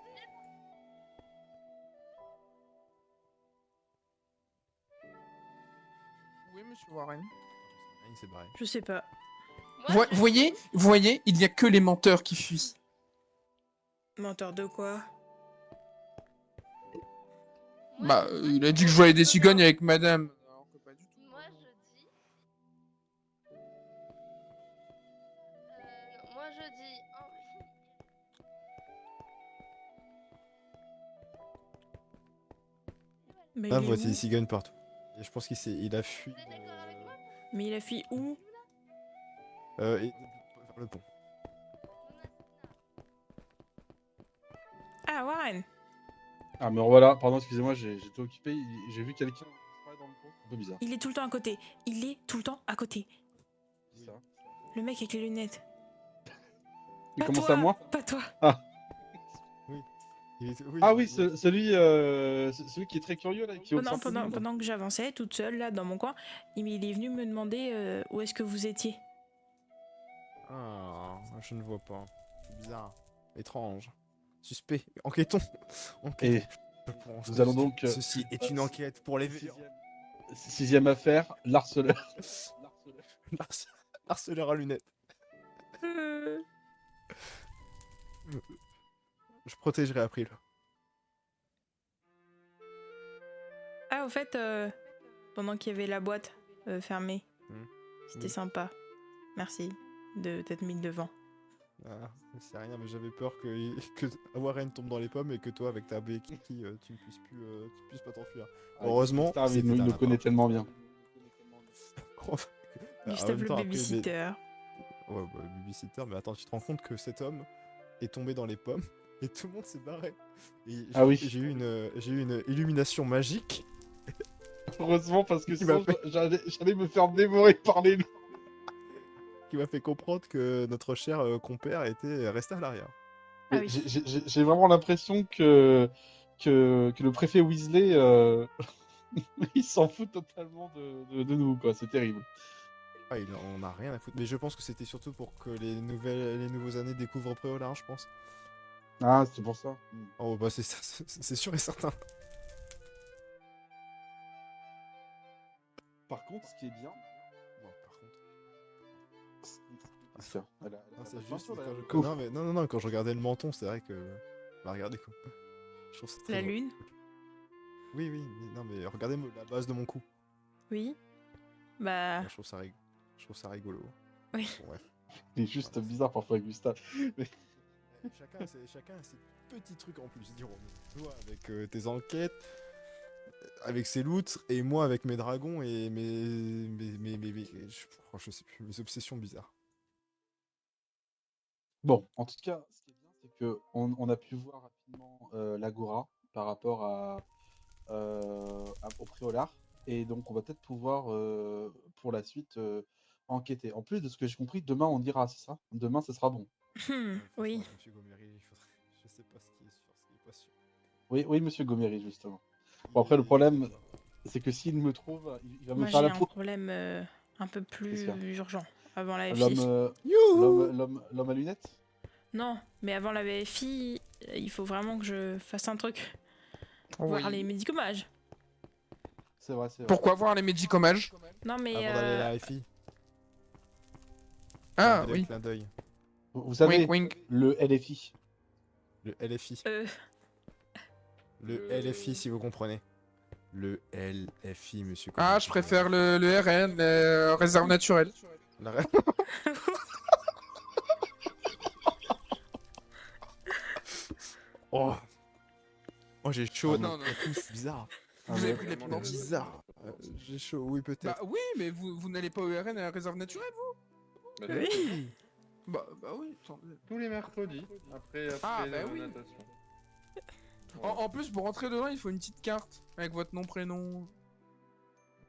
Où est Monsieur Warren? Il s'est barré. Je sais pas. Moi, je- Voyez, il n'y a que les menteurs qui fuient. Menteur de quoi? moi, Bah, je- il a dit que je voyais des cigognes avec madame. Alors que pas du tout. Moi je dis. Non, moi je dis. Henri. Mais Ah, il est voici où des cigognes partout. Et je pense il a fui. Vous êtes d'accord avec moi? Mais il a fui où? Vers le pont. Ah, Warren! Ah, mais voilà, pardon, excusez-moi, j'étais occupé. J'ai vu quelqu'un disparaître dans le pont. Un peu bizarre. Il est tout le temps à côté. Il est tout le temps à côté. Bizarre. Le mec avec les lunettes. Mais Pas comment toi, ça, moi? Pas toi. Ah oui, celui qui est très curieux, là, qui Pendant, observe tout le monde. pendant que j'avançais toute seule là dans mon coin, il est venu me demander où est-ce que vous étiez. Ah, je ne vois pas. C'est bizarre. Étrange. Suspect. Enquêtons. Et Je pense nous que allons donc... Ceci est une enquête pour les Sixième affaire, l'harceleur. harceleur à lunettes. Je protégerai April. Ah, au fait, pendant qu'il y avait la boîte fermée, c'était sympa. Merci de t'être mis devant. Ah, c'est rien, mais j'avais peur que Warren tombe dans les pommes et que toi, avec ta béquille, tu ne puisses pas t'enfuir. Heureusement, Ah, c'était il un nous connaît appart. tellement bien. Gustave le babysitter. Ouais, bah, babysitter, mais attends, tu te rends compte que cet homme est tombé dans les pommes et tout le monde s'est barré. Et Ah oui. J'ai eu une illumination magique. Heureusement, parce que Qui sinon, m'a fait- j'allais me faire dévorer par les loups. qui m'a fait comprendre que notre cher compère était resté à l'arrière. Ah Mais j'ai vraiment l'impression que le préfet Weasley, il s'en fout totalement de nous, quoi. C'est terrible. Ah, on a rien à foutre. Mais je pense que c'était surtout pour que les nouveaux années découvrent Préolard, je pense. Ah, c'est pour ça. Oh, bah c'est sûr et certain. Par contre, ce qui est bien... Bon, par contre... Tiens, elle a Non, c'est pas juste peinture, quand là. je... non, mais non, quand je regardais le menton, c'est vrai que... Bah, regardez quoi. Je trouve ça très La drôle. lune? Oui, non, mais regardez la base de mon cou. Oui. Bah. Ouais, je trouve ça rigolo. Oui. Bon, bref. Il est juste bizarre parfois, Gustave. Mais... Chacun a ses petits trucs en plus, dirons. Toi avec tes enquêtes, avec ses loots, et moi avec mes dragons et je sais plus, mes obsessions bizarres. Bon, en tout cas, ce qui est bien, c'est qu'on a pu voir rapidement rapidement l'Agora par rapport au Préolard. Et donc, on va peut-être pouvoir, pour la suite, enquêter. En plus de ce que j'ai compris, demain, on ira, c'est ça? Demain, ce sera bon. Oui. Monsieur Gomery, il faudrait... je sais pas ce qui est sûr, ce qui est pas sûr. Oui, oui, monsieur Gomery, justement. Bon, après, le problème, c'est que s'il me trouve, il va me Moi, faire j'ai la un peau. problème un peu plus Qu'est-ce qu'il urgent. Avant la FI. L'homme à lunettes? Non, mais avant la VFI, il faut vraiment que je fasse un truc. Voir les médicomages. C'est vrai, c'est vrai. Pourquoi voir les médicomages? Non, mais. Avant d'aller à la FI. Ah, Clin oui. Clin d'œil. Vous savez, Wink, wink. le LFI. Le LFI. Euh, Le LFI, si vous comprenez. Le LFI, monsieur. Ah, je préfère le RN, réserve naturelle. La ré- Oh. Oh, j'ai chaud. Oh, non, non. C'est bizarre. Vous avez pris de la piment? Bizarre. J'ai chaud, oui, peut-être. Bah oui, mais vous n'allez pas au RN à la réserve naturelle, vous? Bah, Oui. Bah oui, attendez. Tous les mercredis, après Ah, bah la oui. natation. En plus, pour rentrer dedans, il faut une petite carte avec votre nom, prénom.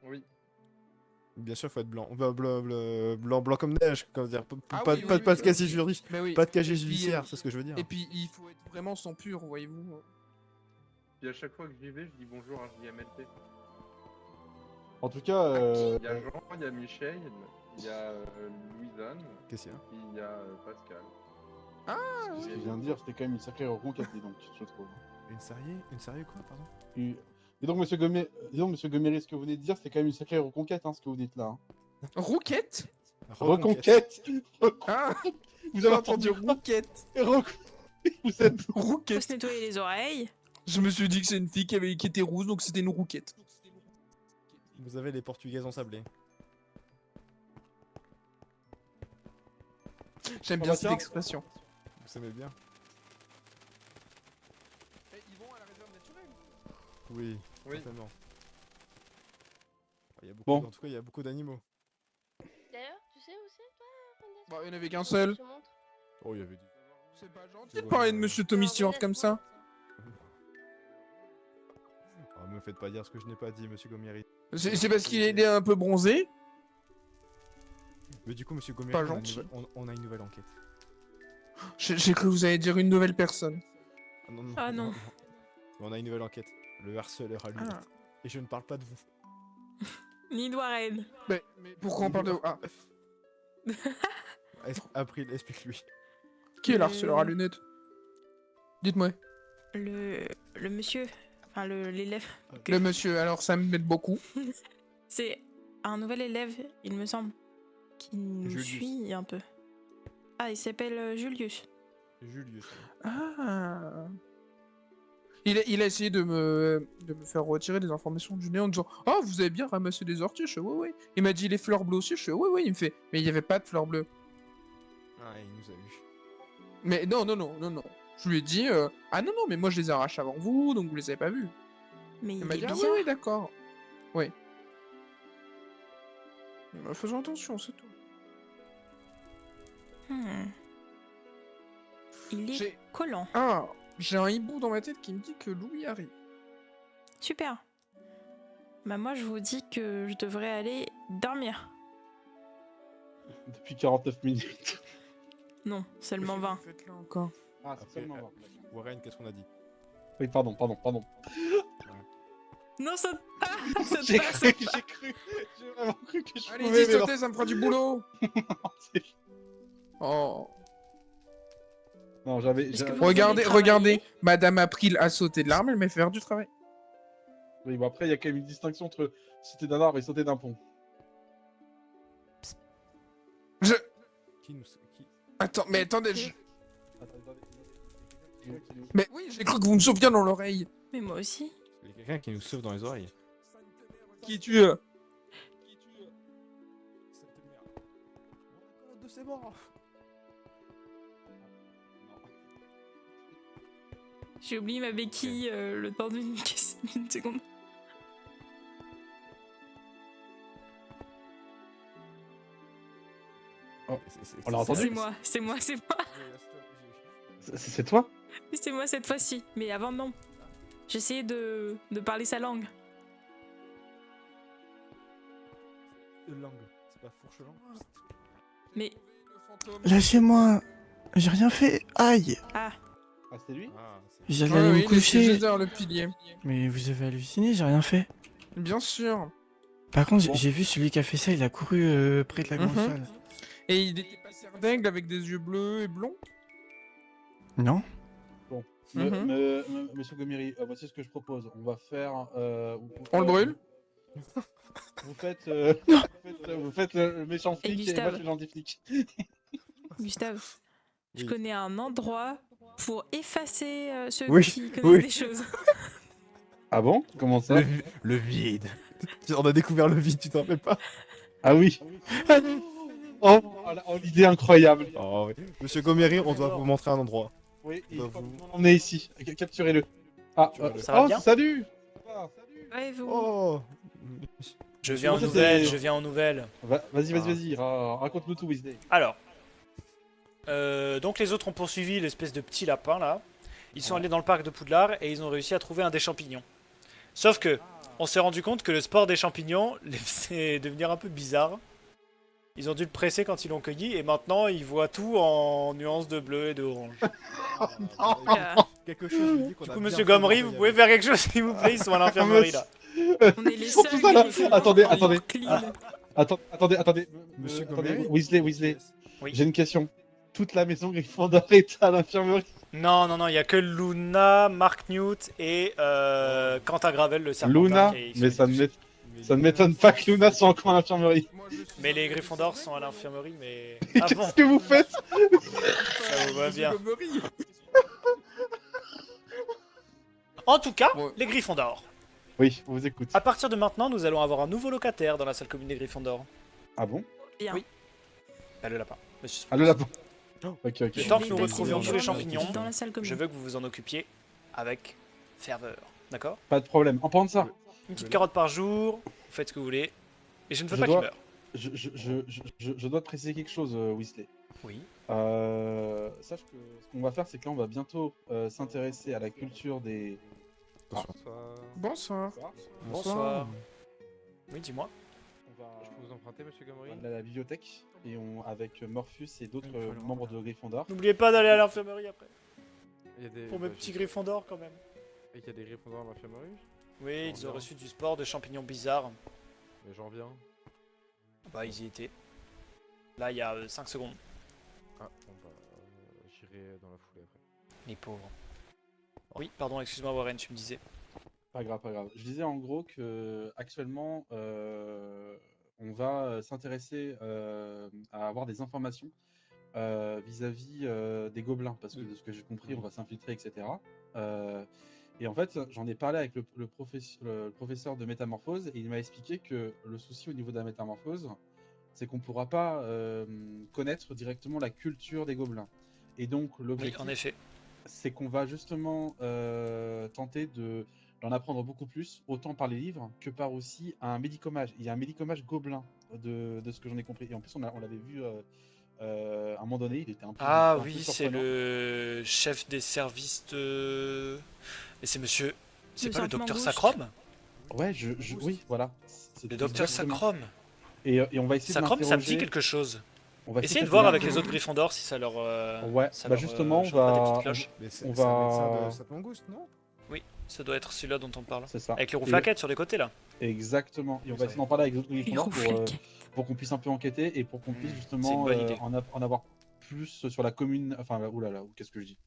Oui. Bien sûr, faut être blanc. Blanc comme neige. Comment dire. Ah Pas oui, de oui, oui, casier oui. judiciaire. Mais oui. Pas de casier Et puis, judiciaire, c'est ce que je veux dire. Et puis, il faut être vraiment sang pur, voyez-vous. Puis à chaque fois que j'y vais, je dis bonjour à JMLT. En tout cas, Il y a Jean, il y a Michel, il y a Louisanne. Qu'est-ce qu'il y a? Puis il y a Pascal. Ah, ce qu'il vient de dire, c'était quand même une sacrée reconquête, dis donc, je trouve. Une sérieux quoi, pardon? Et donc, monsieur Gomery, ce que vous venez de dire, c'est quand même une sacrée reconquête, hein, ce que vous dites là. Hein. Rouquette? Reconquête. Ah, Vous avez entendu rouquette? Vous êtes Faut rouquette. se nettoyer les oreilles. Je me suis dit que c'est une fille qui était rousse, donc c'était une rouquette. Vous avez les Portugaises ensablées. J'aime bien cette expression. Vous aimez bien? Ils vont à la réserve naturelle. Oui, Oui. certainement. Il y a beaucoup, Bon. En tout cas, il y a beaucoup d'animaux. D'ailleurs, tu sais où c'est, toi, Ronda? Bah, il n'y en avait qu'un seul. Je te montre. Oh, il y avait du... C'est pas gentil de parler de monsieur Tommy Stewart comme ça. Oh, me faites pas dire ce que je n'ai pas dit, monsieur Gomery. C'est parce qu'il est un peu bronzé. Mais du coup, monsieur Gomery, Pas on a gentil. on a une nouvelle enquête. J'ai cru que vous alliez dire une nouvelle personne. Ah non, non. Ah non. On a une nouvelle enquête. Le harceleur à lunettes. Ah. Et je ne parle pas de vous. Ni de Warren. Mais pourquoi on parle de... Ah, April, explique-lui. qui est l'harceleur à lunettes? Dites-moi. Le monsieur. Enfin, l'élève. Le monsieur, alors ça m'aide beaucoup. C'est un nouvel élève, il me semble, qui nous Julius. suit un peu. Ah, il s'appelle Julius. Julius. Ah. Il a essayé de me faire retirer des informations du nez en disant « Ah, vous avez bien ramassé des orties ?» Je fais « Oui, oui. » Il m'a dit « Les fleurs bleues aussi ?» Je fais « Oui, oui. » Il me fait « Mais il n'y avait pas de fleurs bleues. Ah, il nous a eu. » Mais non, non, non, non, non. Je lui ai dit Ah non, non, mais moi je les ai arrachés avant vous, donc vous les avez pas vus. » Mais Il il m'a est dit « Ah oui, bizarre. oui, d'accord. » Oui. Faisons attention, c'est tout. Il est J'ai- collant. Ah, j'ai un hibou dans ma tête qui me dit que Louis arrive. Super. Bah moi, je vous dis que je devrais aller dormir. Depuis 49 minutes. Non, seulement 20. Faites-le encore. Ah, c'est seulement 20. Warren, qu'est-ce qu'on a dit? Oui, pardon. Non, ça... Ah, ça J'ai passe. cru, j'ai vraiment cru que je Allez, pouvais, dis mais non. sauter, ça me fera du boulot. Oh. Non, j'avais... Est-ce que j'a- vous Regardez, allez travailler regardez, Madame April a sauté de l'arme, elle m'a fait faire du travail. Oui, bon après, il y a quand même une distinction entre sauter d'un arbre et sauter d'un pont. Je... Qui... Attends, mais attendez, je... Attendez. Mais oui, j'ai cru que vous me sauviez dans l'oreille. Mais moi aussi. Il y a quelqu'un qui nous sauve dans les oreilles. Qui tu es? C'est mort. J'ai oublié ma béquille le temps d'une seconde. Oh, on l'a entendu? C'est moi. C'est toi? Mais c'est moi cette fois-ci. Mais avant, non. J'essayais de parler sa langue. Langue, c'est pas fourche-langue. Mais. Lâchez-moi. J'ai rien fait. Aïe. Ah. Ah, c'est lui J'allais aller me oui, coucher. le pilier. Mais vous avez halluciné, j'ai rien fait. Bien sûr. Par contre, j'ai vu celui qui a fait ça, il a couru près de la grande Mhm. salle. Et il était pas serdingue avec des yeux bleus et blonds? Non? Bon. Mhm. Monsieur Gomiri, voici ce que je propose. On va faire. On le brûle? Vous faites, vous faites le méchant Et flic et moi Gustave. je suis le gentil flic. Gustave, je Oui. connais un endroit pour effacer ceux Oui, qui connaissent oui. des choses. Ah bon? Comment ça? Le vide. On a découvert le vide, tu t'en rappelles pas? Ah oui. Oh, l'idée incroyable. Oh, oui. Monsieur Goméry, on doit vous montrer un endroit. Oui, On il doit faut vous- que vous l'emmenez ici. Capturez-le. Ah, Ça va bien salut. Ouais, vous. Oh. Je viens en Ça, nouvelle, c'est- je viens en nouvelle. Vas-y, raconte-nous tout, Weasley. Alors, donc les autres ont poursuivi l'espèce de petit lapin là. Ils sont allés dans le parc de Poudlard et ils ont réussi à trouver un des champignons. Sauf que, on s'est rendu compte que le sport des champignons les faisait devenir un peu bizarre. Ils ont dû le presser quand ils l'ont cueilli et maintenant ils voient tout en nuances de bleu et de orange. Quelque chose me dit qu'on Du a coup, bien monsieur fait Gomery, d'envoyer vous pouvez faire quelque chose s'il vous plaît, ils sont à l'infirmerie là. On est les Ils sont seuls tous là. qui font Attendez. clean. Attendez. Monsieur Attendez, Gomery. Weasley. Oui. J'ai une question. Toute la maison Gryffondor est à l'infirmerie. Non, il y a que Luna, Mark Newt et Quentin Gravel, le serpentard. Luna, qui mais sont ça ne m'étonne pas que Luna soit encore à l'infirmerie. Mais les Gryffondors sont à l'infirmerie, mais. Et Ah bon, qu'est-ce que vous faites? ça vous va bien. En tout cas, les Gryffondors. Oui, on vous écoute. À partir de maintenant, nous allons avoir un nouveau locataire dans la salle commune des Gryffondors. Ah bon? Bien. Oui. Bah, le lapin. Monsieur Ah, le lapin. Oh. Ok. Le temps que nous vais retrouvions passer tous les mes journées champignons, dans la salle commune. je veux que vous vous en occupiez avec ferveur. D'accord? Pas de problème. En parlant de ça, Une petite carotte par jour, vous faites ce que vous voulez. Et je ne veux pas dois- qu'il meure. je dois te préciser quelque chose, Weasley. Oui. Sache que ce qu'on va faire, c'est que là, on va bientôt s'intéresser à la culture des. Bonsoir. Bonsoir. Oui, dis-moi. On va Je peux vous emprunter, monsieur Gomery? aller à la bibliothèque et avec Morpheus et d'autres membres de Gryffondor. N'oubliez pas d'aller à l'infirmerie après. Il y a des... Pour mes petits Gryffondors quand même. Et qu'il y a des Gryffondors à l'infirmerie? Oui, ils ont reçu du sport de champignons bizarres. Mais j'en viens. Bah, ils y étaient. Là, il y a 5 secondes. Ah, bon bah... j'irai dans la foulée après. Les pauvres. Oui, pardon, excuse-moi Warren, tu me disais. Pas grave. Je disais en gros que actuellement, on va s'intéresser à avoir des informations vis-à-vis des gobelins, parce que de ce que j'ai compris, on va s'infiltrer, etc. Et en fait, j'en ai parlé avec le professeur de métamorphose, et il m'a expliqué que le souci au niveau de la métamorphose, c'est qu'on ne pourra pas connaître directement la culture des gobelins. Et donc, Oui, l'objectif, en effet. c'est qu'on va justement tenter d'en apprendre beaucoup plus, autant par les livres que par aussi un médicomage. Il y a un médicomage gobelin, de ce que j'en ai compris. Et en plus, on l'avait vu à un moment donné, il était un peu. Ah un peu oui, c'est surprenant. le chef des services de... Et c'est monsieur... C'est Le pas le Sainte docteur Mangouste. Sacrum? Ouais, oui, voilà. C'est Le docteur exactement. Sacrum. Et on va essayer Sacrum, de ça me dit l'interroger. quelque chose. On va Essayez essayer de voir avec l'interroger. les autres Gryffondors si ça leur... Ouais, ça bah leur, justement, on chante pas des va. petites cloches. Mais c'est On c'est un va- médecin de cette mangouste, non? Oui, ça doit être celui-là dont on parle. C'est ça. Avec les Et- rouflaquettes sur les côtés là. Exactement. Et on va essayer d'en parler avec d'autres Gryffondors pour qu'on puisse un peu enquêter et pour qu'on puisse c'est justement une bonne idée. en avoir plus sur la commune. Enfin, oulala, qu'est-ce que je dis?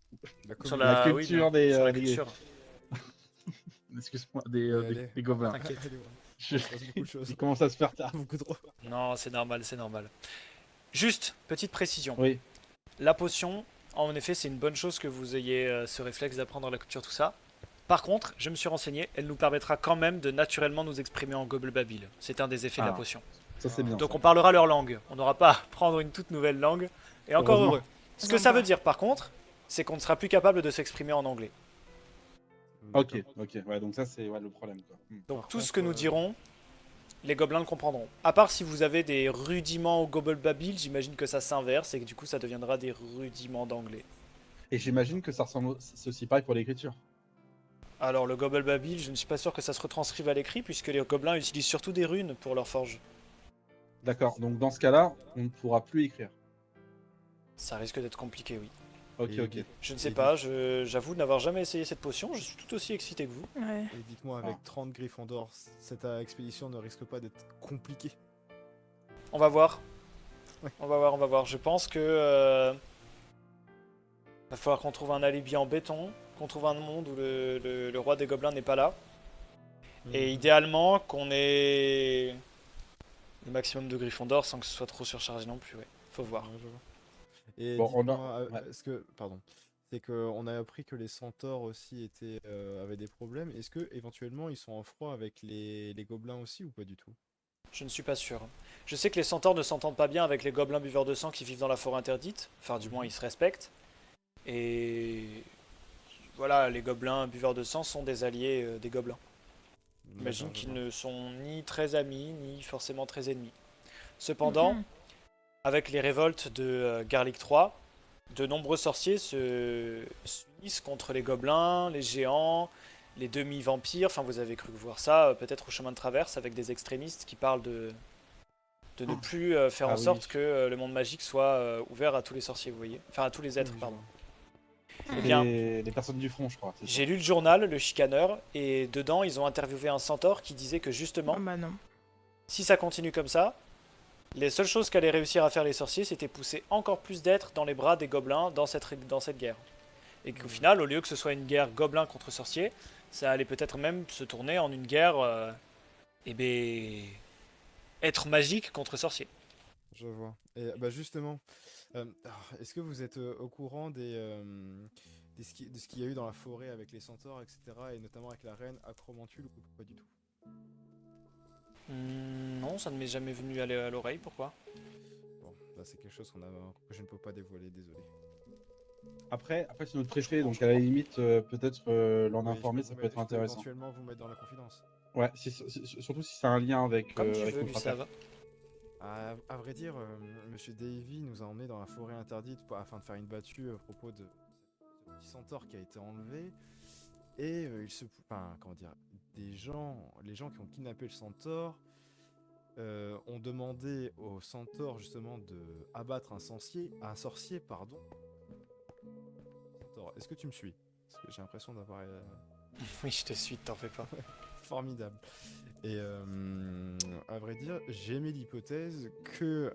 Sur La la, oui, culture bien, des. sur la des- culture. Excuse-moi, Allez. des gobelins. T'inquiète. Je- Il se passe beaucoup de choses. Il commence à se faire tard. Beaucoup trop. Non, c'est normal, c'est normal. Juste, petite précision. Oui. La potion, en effet, c'est une bonne chose que vous ayez ce réflexe d'apprendre la culture, tout ça. Par contre, je me suis renseigné, elle nous permettra quand même de naturellement nous exprimer en gobelbabil. C'est un des effets de la Ah, potion. Ça, c'est bien. Donc ça. on parlera leur langue. On n'aura pas à prendre une toute nouvelle langue. Et encore Heureusement. heureux. Ce que ça veut dire, par contre, c'est qu'on ne sera plus capable de s'exprimer en anglais. Ok. Ouais, donc ça, c'est le problème, quoi. Donc tout ce que nous dirons, les gobelins le comprendront. À part si vous avez des rudiments au gobelbabil, j'imagine que ça s'inverse et que du coup ça deviendra des rudiments d'anglais. Et j'imagine que ça ressemble, c'est aussi pareil pour l'écriture. Alors le Gobble-Babil, je ne suis pas sûr que ça se retranscrive à l'écrit puisque les gobelins utilisent surtout des runes pour leur forge. D'accord, donc dans ce cas-là, on ne pourra plus écrire. Ça risque d'être compliqué, oui. Ok, ok. Je ne sais pas, j'avoue n'avoir jamais essayé cette potion, je suis tout aussi excité que vous. Ouais. Et dites-moi, avec 30 Gryffondor, cette expédition ne risque pas d'être compliquée? On va voir. Ouais. On va voir. Je pense que va falloir qu'on trouve un alibi en béton, qu'on trouve un monde où le roi des gobelins n'est pas là. Et idéalement qu'on ait le maximum de Gryffondor sans que ce soit trop surchargé non plus, ouais. Faut voir. Ouais, je vois. Et Bon, on a- dites-moi, est-ce que, pardon, c'est qu'on a appris que les centaures aussi avaient des problèmes. Est-ce que éventuellement ils sont en froid avec les gobelins aussi ou pas du tout? Je ne suis pas sûr. Je sais que les centaures ne s'entendent pas bien avec les gobelins buveurs de sang qui vivent dans la forêt interdite. Enfin, du moins, ils se respectent. Et voilà, les gobelins buveurs de sang sont des alliés des gobelins. J'imagine qu'ils ne sont ni très amis, ni forcément très ennemis. Cependant, avec les révoltes de Garlic 3, de nombreux sorciers s'unissent contre les gobelins, les géants, les demi-vampires. Enfin, vous avez cru voir ça, peut-être au chemin de traverse, avec des extrémistes qui parlent de ne plus faire en sorte que le monde magique soit ouvert à tous les sorciers, vous voyez. Enfin, à tous les êtres, pardon. Eh bien, Les personnes du front, je crois. c'est ça. j'ai lu le journal, le chicaneur, et dedans, ils ont interviewé un centaure qui disait que justement, si ça continue comme ça, les seules choses qu'allaient réussir à faire les sorciers, c'était pousser encore plus d'êtres dans les bras des gobelins dans cette guerre. Et qu'au final, au lieu que ce soit une guerre gobelin contre sorciers, ça allait peut-être même se tourner en une guerre, être magique contre sorciers. Je vois. Et bah justement, est-ce que vous êtes au courant de ce qu'il y a eu dans la forêt avec les centaures, etc., et notamment avec la reine Acromantule ou pas du tout? Non, ça ne m'est jamais venu à l'oreille, pourquoi? Bon, là c'est quelque chose que je ne peux pas dévoiler, désolé. Après c'est notre préfet, donc à la limite, peut-être l'en Oui, informer, je ça peux peut être intéressant. éventuellement vous mettre dans la confidence. Ouais, surtout si c'est un lien avec, Comme tu avec veux, notre Gustave. affaire. À vrai dire, Monsieur Davy nous a emmenés dans la forêt interdite afin de faire une battue à propos de ce petit centaure qui a été enlevé. Et comment dire, les gens qui ont kidnappé le centaure ont demandé au centaure justement de abattre un sorcier, pardon. Centaure, est-ce que tu me suis? Parce que j'ai l'impression d'avoir. Oui, je te suis, t'en fais pas. Formidable. Et à vrai dire, j'aimais l'hypothèse que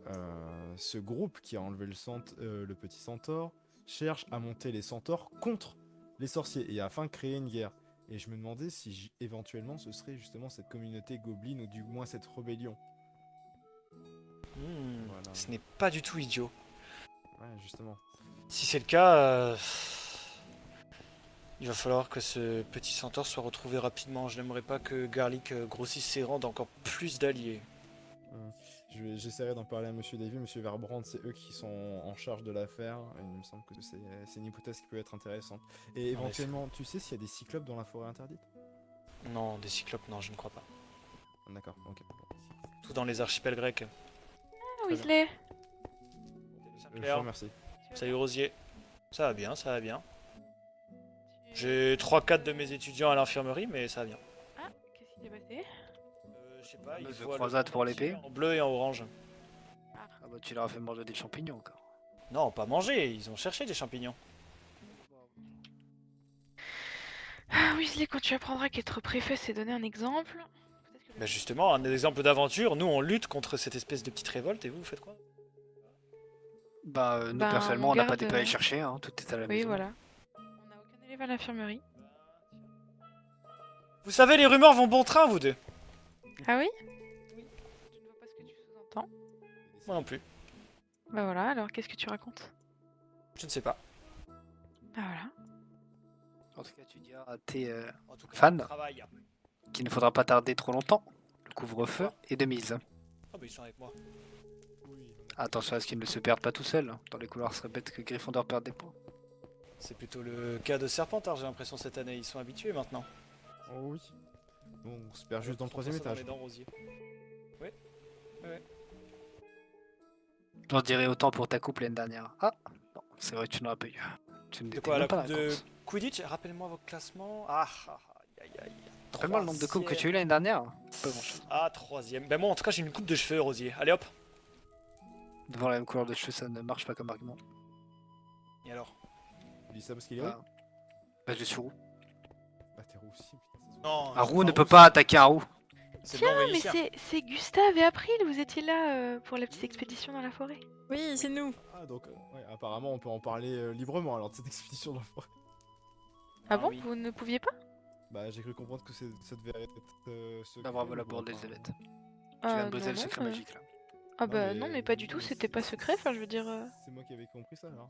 ce groupe qui a enlevé le petit centaure cherche à monter les centaures contre les sorciers et afin de créer une guerre. Et je me demandais si éventuellement ce serait justement cette communauté gobeline ou du moins cette rébellion. Voilà. Ce n'est pas du tout idiot. Ouais, justement. Si c'est le cas, il va falloir que ce petit centaure soit retrouvé rapidement. Je n'aimerais pas que Garlic grossisse ses rangs d'encore plus d'alliés. J'essaierai d'en parler à Monsieur Davy, Monsieur Verbrand, c'est eux qui sont en charge de l'affaire. Il me semble que c'est une hypothèse qui peut être intéressante. Et éventuellement, tu sais s'il y a des cyclopes dans la forêt interdite? Non, des cyclopes, non, je ne crois pas. D'accord, ok. Tout dans les archipels grecs. Ah, Weasley. Je vous remercie. Salut Rosier. Ça va bien, ça va bien. J'ai 3-4 de mes étudiants à l'infirmerie, mais ça va bien. Ah, qu'est-ce qui s'est passé? Je sais pas, ils De voient croisade pour l'épée. en bleu et en orange. Ah bah tu leur as fait manger des champignons encore. Non, pas manger, ils ont cherché des champignons. Ah, Weasley, quand tu apprendras qu'être préfet, c'est donner un exemple. Bah justement, un exemple d'aventure, nous on lutte contre cette espèce de petite révolte et vous faites quoi? Bah nous Bah, personnellement on on n'a pas garde, dépayé chercher, hein, tout est à la Oui, maison. voilà. On n'a aucun élève à l'infirmerie. Vous savez, les rumeurs vont bon train, vous deux. Ah oui? Tu ne vois pas ce que tu sous-entends? Moi non plus. Bah voilà, alors qu'est-ce que tu racontes? Je ne sais pas. Bah voilà. En tout cas tu diras à tes fans qu'il ne faudra pas tarder trop longtemps. Le couvre-feu est de mise. Ah bah ils sont avec moi. Attention à ce qu'ils ne se perdent pas tout seuls. Dans les couloirs se répète que Gryffondor perd des points. C'est plutôt le cas de Serpentard, j'ai l'impression cette année, ils sont habitués maintenant. Oh oui. Bon, on se perd juste dans le troisième Dans étage. les dents, Rosier. Oui. Ouais. J'en dirais autant pour ta coupe l'année dernière. Ah non, c'est vrai que tu n'auras pas eu. Tu ne De détais quoi, la même pas coupe la de réponse. Quidditch? Rappelle-moi vos classements. Ah, ah, aïe, aïe, aïe. Rappelle-moi le nombre de coupes que tu as eu l'année dernière. Pas grand-chose. Ah, troisième. Ben moi, en tout cas, j'ai une coupe de cheveux, Rosier. Allez, hop. Devant la même couleur de cheveux, ça ne marche pas comme argument. Et alors? Tu dis ça parce qu'il est roux? Bah, je suis roux. Bah, t'es roux aussi, putain, ça se voit. Non. Un roux ne peut pas attaquer un roux. Tiens, mais c'est Gustave et April, vous étiez là pour la petite expédition dans la forêt. Oui, c'est nous. Ah, donc, ouais, apparemment, on peut en parler librement alors de cette expédition dans le forêt. Ah bon, vous ne pouviez pas? Bah, j'ai cru comprendre que ça devait être. Bah, bravo la bourde d'Elisabeth. Tu Ah, viens de briser non, le secret non, magique là. Ah bah non, mais pas du tout, c'était pas secret, enfin je veux dire... C'est moi qui avais compris ça alors.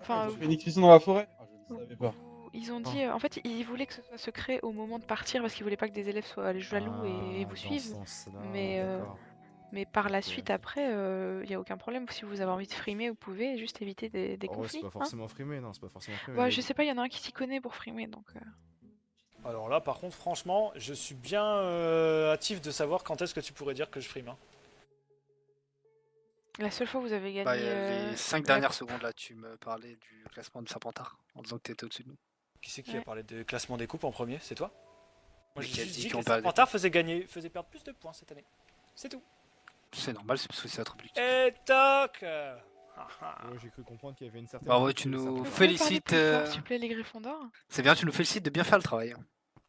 Enfin, Ils ont fait une expédition dans la forêt? Ah, je ne savais pas. ils ont dit... en fait, ils voulaient que ce soit secret au moment de partir parce qu'ils voulaient pas que des élèves soient jaloux et vous suivent. Mais par la suite, après, y a aucun problème. Si vous avez envie de frimer, vous pouvez juste éviter des Oh, conflits. c'est pas forcément frimé, non, c'est pas forcément frimé. Bah, je sais pas, y en a un qui s'y connaît pour frimer, donc... Alors là, par contre, franchement, je suis bien hâtif de savoir quand est-ce que tu pourrais dire que je frime. Hein. La seule fois où vous avez gagné... Bah, les 5 dernières secondes là, tu me parlais du classement de Serpentard en disant que t'étais au-dessus de nous. Qui c'est qui a parlé de classement des coupes en premier? C'est toi? Moi, Mais j'ai qui a juste dit dit que qu'on les perdait des Serpentards faisait perdre plus de points cette année. C'est tout. C'est normal, c'est parce que c'est notre objectif. Et toc. Ouais, j'ai cru comprendre qu'il y avait une certaine. Bravo, tu nous félicites. S'il te plaît, les Griffons d'or. C'est bien, tu nous félicites de bien faire le travail.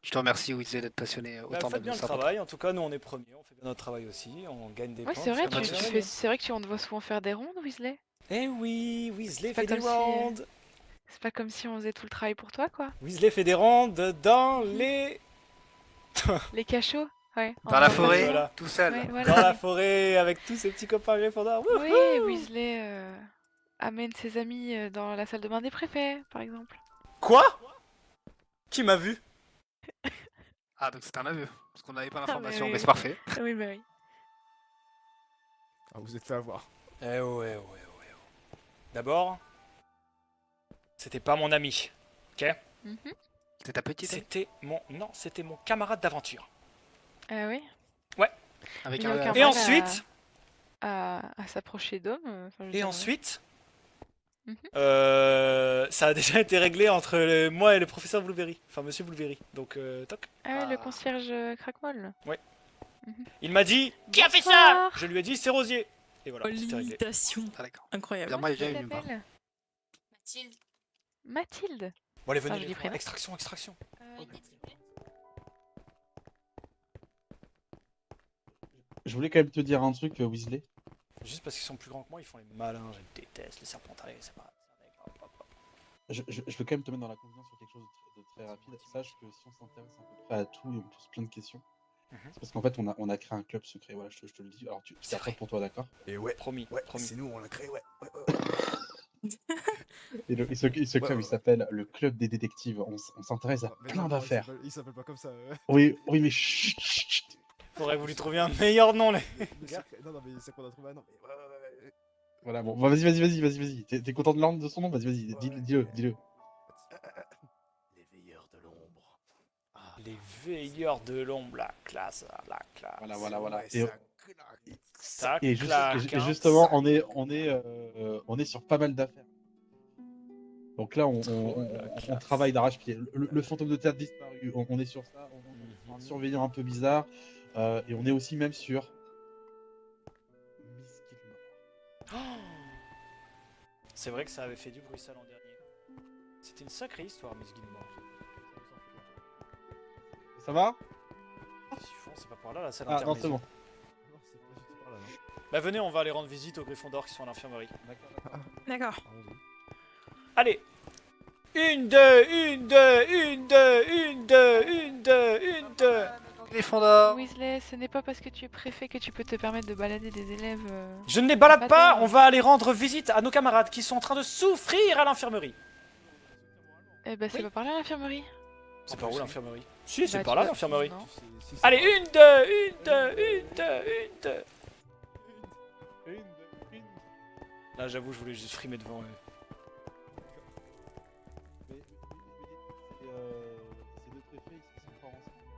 Je te remercie, Weasley, d'être passionné Bah, autant faites de bien le Serpentard. travail, en tout cas nous on est premiers, on fait bien notre travail aussi, on gagne des Ouais, points. c'est vrai, parce que notre travail. c'est vrai que on te voit souvent faire des rondes, Weasley. Eh oui, Weasley C'est pas fait des comme si, rondes. C'est pas comme si on faisait tout le travail pour toi, quoi. Weasley fait des rondes dans les... Les cachots, ouais. Dans la forêt, Voilà. tout seul. Ouais, voilà. Dans la forêt avec tous ses petits copains Gryffondor. Oui, Weasley amène ses amis dans la salle de bain des préfets, par exemple. Quoi? Qui m'a vu? Ah, donc c'est un aveu, parce qu'on n'avait pas Ah, l'information, mais mais oui. c'est parfait. Oui, bah oui. Ah, vous êtes fait avoir. Eh ouais. D'abord, c'était pas mon ami, ok? C'était ta petite amie? C'était mon... Non, c'était mon camarade d'aventure. Ah oui. Ouais. Avec Il y a aucun Et mal ensuite... à s'approcher d'hommes. enfin, je veux Et dire, ensuite... Mhm. Ça a déjà été réglé entre moi et le professeur Blueberry. Enfin, monsieur Blueberry. Donc, toc. Ah ouais, le concierge Crackmoll. Ouais. Il m'a dit... Qui a fait ça? Bonsoir. Je lui ai dit, c'est Rosier. Et voilà, c'était réglé. L'imitation. Ah, d'accord. Incroyable. Bien, moi, Comment j'ai tu eu t'appelles? Mathilde. Mathilde. Bon, allez, Ah, venez, joli les prénom. extraction. Je voulais quand même te dire un truc, Weasley. Juste parce qu'ils sont plus grands que moi, ils font les malins. Je déteste les serpentards, c'est pas... Je veux quand même te mettre dans la confiance sur quelque chose de très rapide. Sache que si on s'intéresse à peu près à tout et on pose plein de questions, c'est parce qu'en fait on a créé un club secret. Voilà, je te le dis. Alors tu gardes ça pour toi, d'accord? Et ouais, promis. c'est nous, on l'a créé, ouais. Et ce club, il s'appelle le club des détectives. On s'intéresse à Mais plein non, d'affaires. il s'appelle pas comme ça. Oui, mais chut. Faudrait vous lui trouver un meilleur nom, les gars. Non, mais c'est qu'on a trouvé un nom. Mais ouais. Voilà, bon, bah, vas-y. T'es content de l'ordre de son nom? Vas-y, dis-le. Les veilleurs de l'ombre. Les veilleurs de l'ombre, la classe. Voilà. Ça Et claque, hein. justement, on est sur pas mal d'affaires. Donc là, on travaille d'arrache-pied. Le fantôme de théâtre disparu, on est sur ça. On a un surveillant un peu bizarre. Et on est aussi même sur... Miss Gilmore. C'est vrai que ça avait fait du bruit ça l'an dernier. C'était une sacrée histoire, Miss Gilmore. Ça va? C'est pas par là la salle Ah, non, intermédiaire. c'est bon. Bah venez, on va aller rendre visite aux Gryffondors qui sont à l'infirmerie. D'accord. Allez. Une, deux. Gryffondor. Weasley, ce n'est pas parce que tu es préfet que tu peux te permettre de balader des élèves. Je ne les balade pas, amateurs. on va aller rendre visite à nos camarades qui sont en train de souffrir à l'infirmerie. Eh ben, c'est pas par là l'infirmerie. C'est par où l'infirmerie? Si, c'est Bah, par tu là vas- l'infirmerie. non. Allez, une, deux. Là, j'avoue, je voulais juste frimer devant eux. Ces deux préfets, ils sont pas ensemble.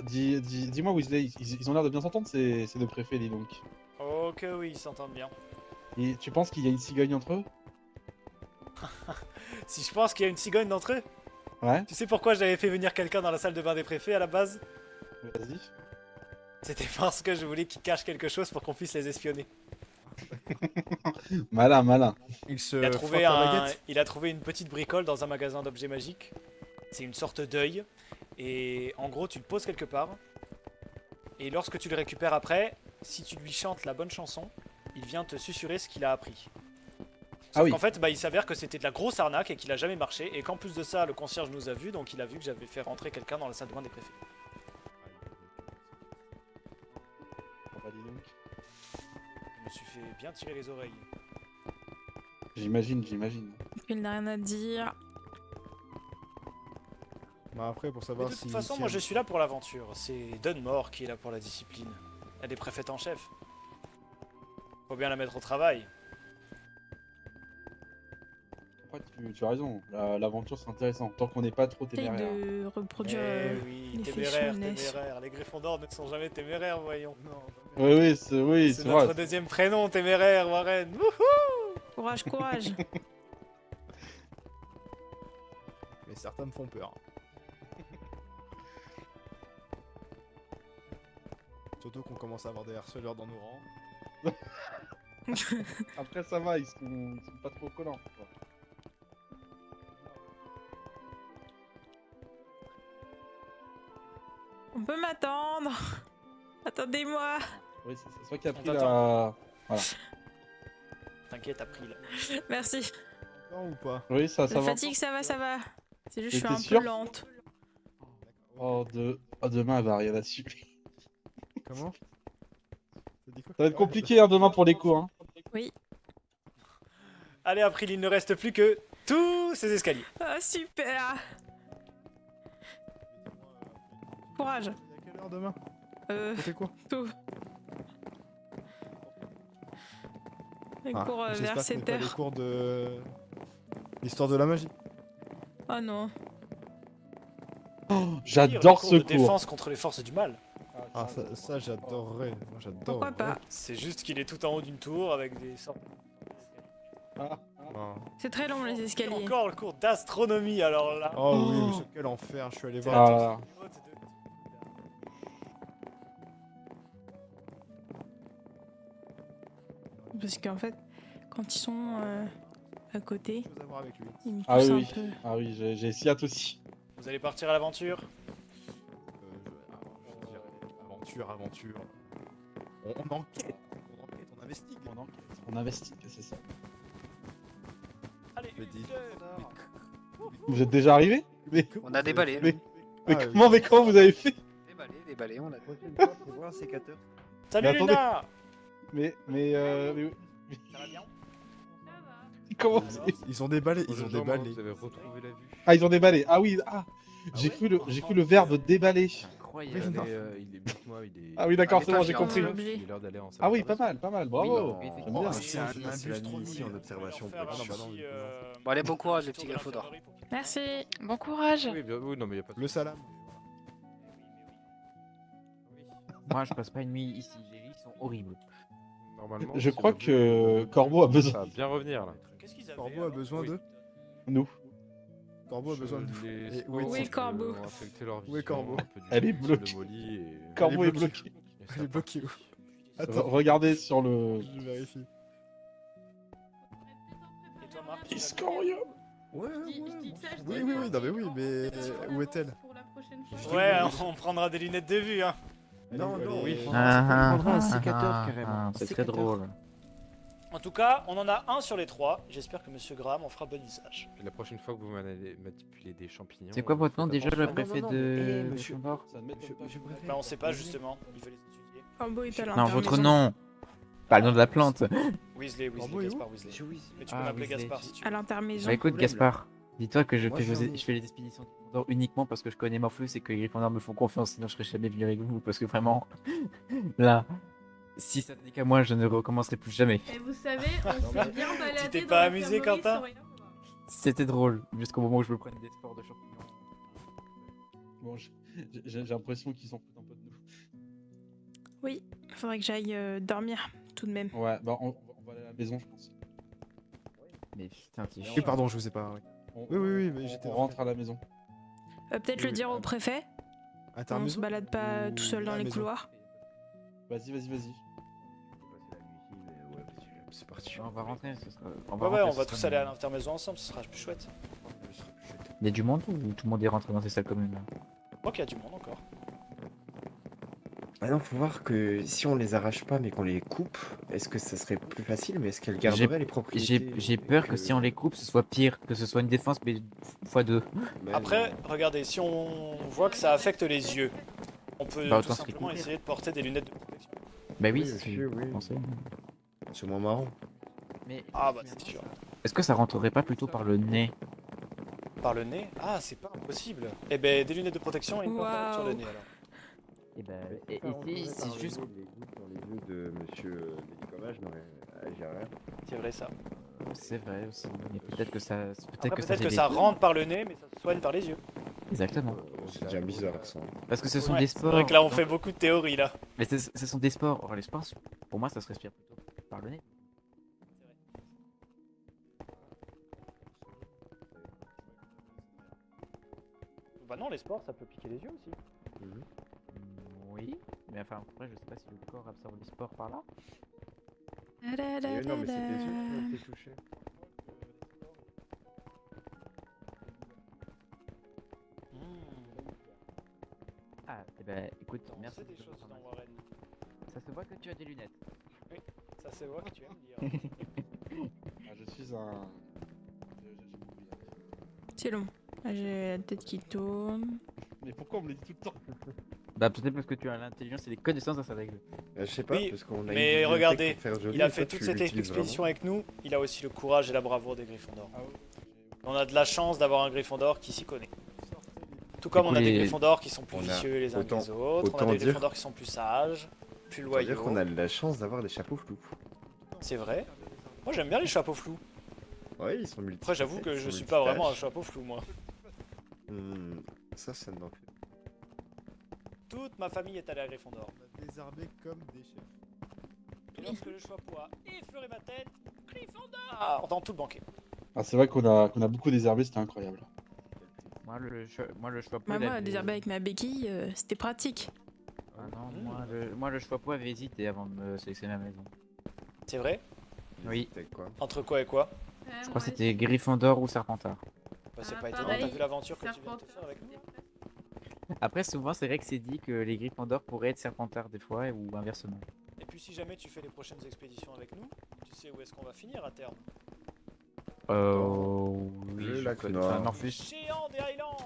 Dis-moi, Weasley, ils ont l'air de bien s'entendre, ces deux préfets, dis donc. Oh que oui, ils s'entendent bien. Et tu penses qu'il y a une cigogne entre eux? Si je pense qu'il y a une cigogne d'entre eux. Ouais. Tu sais pourquoi j'avais fait venir quelqu'un dans la salle de bain des préfets à la base? Vas-y. C'était parce que je voulais qu'ils cachent quelque chose pour qu'on puisse les espionner. Malin, malin. Il a trouvé une petite bricole dans un magasin d'objets magiques. C'est une sorte d'œil. Et en gros, tu le poses quelque part. Et lorsque tu le récupères après, si tu lui chantes la bonne chanson, il vient te susurrer ce qu'il a appris. Sauf qu'en fait, il s'avère que c'était de la grosse arnaque et qu'il a jamais marché. Et qu'en plus de ça, le concierge nous a vus, donc il a vu que j'avais fait rentrer quelqu'un dans la salle de bain des préfets. Je me suis fait bien tirer les oreilles. J'imagine. Il n'a rien à dire. Bah après, pour Mais savoir de si... toute façon, moi je suis là pour l'aventure. C'est Dunmore qui est là pour la discipline. Elle est préfète en chef. Faut bien la mettre au travail. Tu as raison, l'aventure c'est intéressant, tant qu'on n'est pas trop Essaye téméraire. de reproduire Oui, les téméraire. fichonnesses. Les Gryffondors ne sont jamais téméraires, voyons. Oui, c'est notre vrai. deuxième prénom, téméraire, Warren. Wouhou! Courage, courage. Mais certains me font peur. Surtout qu'on commence à avoir des harceleurs dans nos rangs. Après ça va, ils sont pas trop collants. quoi. On peut m'attendre. Attendez-moi. Oui, c'est toi qui a pris t'attend. la... Voilà. T'inquiète, t'as pris là. Merci. Non ou pas? Oui, ça La va. fatigue, ça va. C'est juste que je T'es suis un sûr peu lente. Demain elle va rien là-dessus. Comment? Ça va être compliqué demain pour les cours. Hein. Oui. Allez, April, il ne reste plus que tous ces escaliers. Ah, super. Courage. À quelle heure demain? C'était quoi? Tout. Les cours vers J'espère que ce n'est 7 pas heures. les cours de... l'histoire de la magie. Oh non. J'adore ce de cours. défense contre les forces du mal. Ah ça j'adorerais. Moi j'adore. Pourquoi pas? C'est juste qu'il est tout en haut d'une tour avec des sortes. C'est très long les Et escaliers. encore le cours d'astronomie alors là. Oh oui, mais quel enfer, je suis allé voir. Parce qu'en fait, quand ils sont à côté, ils me Ah poussent oui, un peu. ah oui, j'ai Siat aussi. Vous allez partir à l'aventure? Aventure. On enquête, on investigue. On investigue, c'est ça. Allez, Vous êtes déjà arrivé? On a déballé. Mais comment vous avez fait? Déballé, on a. Faut voir un sécateur. Salut Mais attendez. Luna! Mais Ça va bien? comment Ils ont déballé, Vous avez retrouvé la vue. Ah, ils ont déballé. Ah oui, j'ai cru le verbe déballer. Incroyable. Il est dites-moi, il est. Ah oui, d'accord, Ah, c'est mais bon, pas j'ai fier, compris. hein. Il est l'heure d'aller en salle. Ah oui, pas mal, bravo. Oui, J'aime bien. c'est un bus ici en observation. Faire un Pour petit, Bon, allez, bon courage, les tour petits de Gryffondors. l'infirmerie pour- Merci. Bon courage. Oui, oui, non, mais y a pas de Le salam. Moi, je passe pas une nuit ici. Les lits sont horribles. Normalement. Je c'est crois le que Corbeau a Ça besoin. va bien revenir là. Qu'est-ce qu'ils avaient? Corbeau a besoin Oui. de. Nous. Corbeau a besoin de. Les Et où sports, est-il Corbeau? ont affecté leur Où est vision, Corbeau? un peu du Elle est coup, bloquée. de Molly et- Corbeau est Elle est bloqué. et ça Elle est bloquée où? Attends, Regardez sur le. je vérifie. Et toi, Marc? Iscoria. Ouais, Je dis ça, je dis Oui, ça, non, mais je oui, dis mais ça, où est-elle? pour la prochaine fois. Ouais, on prendra des lunettes de vue, hein. Non, non, oui. Ah, ah, prendra un ah, sécateur, ah, carrément. ah, C'est très Sécateur. drôle. En tout cas, on en a un sur les trois. J'espère que Monsieur Graham en fera bon usage. La prochaine fois que vous manipulez des champignons. C'est quoi votre nom faites déjà, attention. le préfet de monsieur. Gryffondor? Bah, on sait pas justement. Il fallait étudier. Corbeau est à Non, l'intérieur. votre nom. Pas le nom de la plante. Weasley, Corbeau est où? Gaspard Weasley. Mais tu peux Ah, m'appeler Weasley. Gaspard si tu À veux. l'intermaison. Bah écoute, Gaspard, dis-toi que je Moi, fais, je je fais les expéditions de Gryffondor uniquement parce que je connais Morpheus et que les Gryffondors me font confiance, sinon je serais jamais venu avec vous. Parce que vraiment, là, si ça tenait qu'à moi, je ne recommencerai plus jamais. Et vous savez, on s'est bien baladé. Tu t'es dans pas la amusé, fermerie Quentin? sans rien voir. C'était drôle, jusqu'au moment où je me prenais des sports de champignons. Bon, j'ai l'impression qu'ils s'en foutent un peu de nous. Oui, faudrait que j'aille dormir tout de même. Ouais, bah on va aller à la maison, je pense. Mais putain, t'es Oui, pardon, je vous ai pas. Oui, mais j'étais. On rentre à la maison. Peut-être le dire au préfet. À ta On se maison balade pas tout seul à dans la les maison. couloirs. Vas-y. C'est parti. On va rentrer, ce sera... Ouais, rentrer, on ce va sera tous aller mieux. à l'intermaison ensemble, ce sera plus chouette. Il y a du monde ou tout le monde est rentré dans ces salles communes là? Je crois qu'il y a du monde encore. Ah non, faut voir que si on les arrache pas mais qu'on les coupe, est-ce que ça serait plus facile, mais est-ce qu'elles garderaient les propriétés J'ai peur que si on les coupe, ce soit pire, que ce soit une défense mais x2. Après, regardez, si on voit que ça affecte les yeux, on peut Bah, tout autant se simplement recouvrir. essayer de porter des lunettes de protection. Bah oui, Oui, c'est aussi, ce que oui. je pensais. C'est moins marrant. Mais Ah bah c'est sûr. est-ce que ça rentrerait pas plutôt par le nez? Par le nez? Ah, c'est pas impossible. Eh ben, des lunettes de protection et une pince sur le nez alors. Et bah, Si c'est juste. Les gouttes dans les yeux de monsieur Délicomage n'aurait agi rien. C'est vrai ça. C'est vrai aussi, mais peut-être que ça. Après, que peut-être fait que des- ça rentre par le nez, mais ça se soigne par les yeux. Exactement. C'est déjà bizarre ça. Parce que ce sont Ouais, des c'est sports. vrai que là on donc- fait beaucoup de théories là. Mais ce sont des sports. Or, les sports, pour moi, ça se respire plutôt par le nez. Bah non, les sports ça peut piquer les yeux aussi. Oui, mais enfin, après, je sais pas si le corps absorbe les spores par là. Non, mais c'est des yeux qui ont été touchés. Ah, et bah, écoute, On merci. sait des choses dans Warren. Ça se voit que tu as des lunettes. Oui, ça se voit que tu aimes lire. Ah, je suis un. C'est long. J'ai la tête qui tourne. Mais pourquoi on me le dit tout le temps? Bah, peut-être parce que tu as l'intelligence et les connaissances dans sa règle. Je sais pas, Oui, parce qu'on a une mais bibliothèque regardez, pour faire joli, il a et fait toi, toute tu cette l'utilises expédition vraiment. avec nous, il a aussi le courage et la bravoure des Gryffondors. Ah On a de la chance d'avoir un Gryffondor qui s'y connaît. Tout comme on a des Écoutez, Gryffondors qui sont plus on a vicieux les uns que autant- les autres, on a autant des dire- Gryffondors qui sont plus sages, plus On va dire loyaux. qu'on a de la chance d'avoir des chapeaux flous. C'est vrai. Moi j'aime bien les chapeaux flous. Ouais, ils sont multi. Après j'avoue que je suis pas vraiment un chapeau flou moi. Ça ne m'en fait. Toute ma famille est allée à Gryffondor. Désarmés comme des chefs. Et lorsque le chapeau a effleuré ma tête, Gryffondor entend tout le banquet. Ah, c'est vrai qu'on a beaucoup désherbé, c'était incroyable. Moi, le choix Bah, moi, désherber avec ma béquille, c'était pratique. Ah non, moi, le choix avait hésité avant de me sélectionner la maison. C'est vrai? Oui. Quoi Entre quoi et quoi? Je crois que c'était Gryffondor ou Serpentard. Bah c'est Ah, pas étonnant, pareil. t'as vu l'aventure que tu viens de te faire avec nous? Après, souvent, c'est vrai que c'est dit que les Gryffondors pourraient être Serpentards des fois, ou inversement. Et puis si jamais tu fais les prochaines expéditions avec nous, tu sais où est-ce qu'on va finir à terme? Oui, Le je lac connais. Nord. Enfin, Morpheus. Géant des Highlands!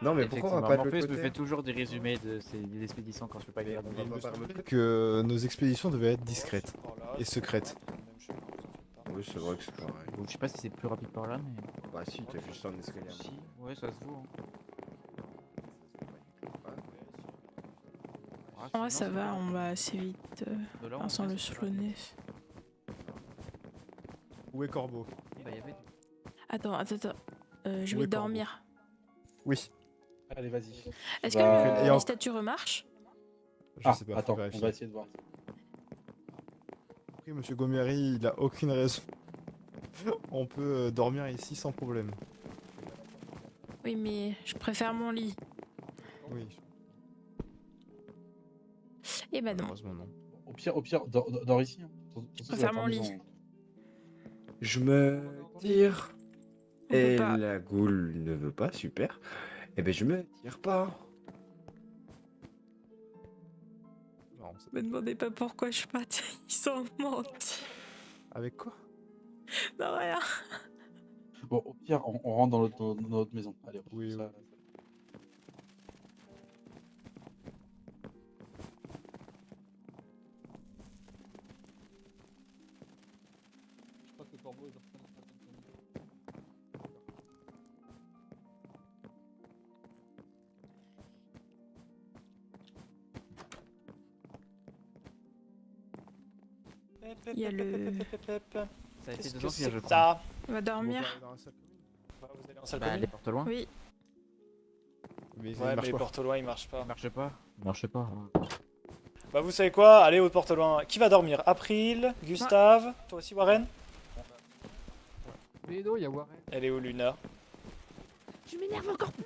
Non, mais pourquoi on va pas de Morpheus l'autre me côté fait toujours des résumés de ses des expéditions quand je peux pas lire. on va pas par l'autre côté. Que nos expéditions devaient être discrètes et secrètes. Oui, c'est vrai que c'est pareil. Bon, je sais pas si c'est plus rapide par là, mais. Bah si, t'as juste un escalier. Si, ouais, ça se voit. En vrai, ça va, on va assez vite De là, on enfin, sans fait, le c'est slowness. Où est Corbeau? Bah, y avait... Attends. Je Où vais est dormir. Oui. Allez, vas-y. Est-ce Bah, que et les en- statues remarchent? Je sais pas, faut attends, on vérifier. va essayer de voir. Après, monsieur Gomieri, il a aucune raison. On peut dormir ici sans problème. Oui, mais je préfère mon lit. Oui. Eh ben non. Malheureusement, non. Au pire, dors ici. Hein. Je préfère mon lit. Je me tire. On peut Et pas. la goule ne veut pas, super. Eh ben je me tire pas. Non, Me demandez pas pourquoi je suis partie. Ils sont mentis. avec quoi? Non, rien. Bon, au pire, on rentre dans notre maison. Allez, hop, Oui, ça- Je crois que Corbeau est en train de faire quelque chose. Il y a le. Ça a été Qu'est-ce 2 que ans qu'il y a, c'est je que crois. ça? On va dormir. Vous allez en salle Bah, commune? les portes loin. Oui. Mais Ouais, mais les portes au loin ils marchent pas. Marche pas. Marche pas. Bah vous savez quoi, allez au porte au loin. Qui va dormir? April, Gustave, toi aussi Warren? Mais non, il y a Warren. Elle est où Luna? Je m'énerve encore plus.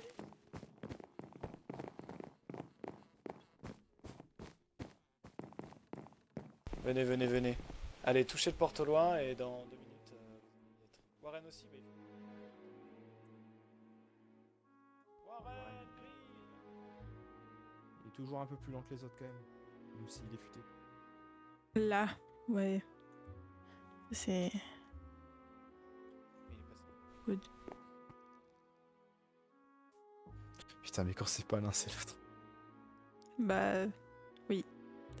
Venez, venez, venez. Allez, touchez le porte au loin et dans 2 minutes. Warren aussi, mais... Warren, Il est toujours un peu plus lent que les autres quand même. Même s'il est futé. Là, ouais. C'est... Good. Putain, mais quand c'est pas l'un, c'est l'autre. Bah... Oui.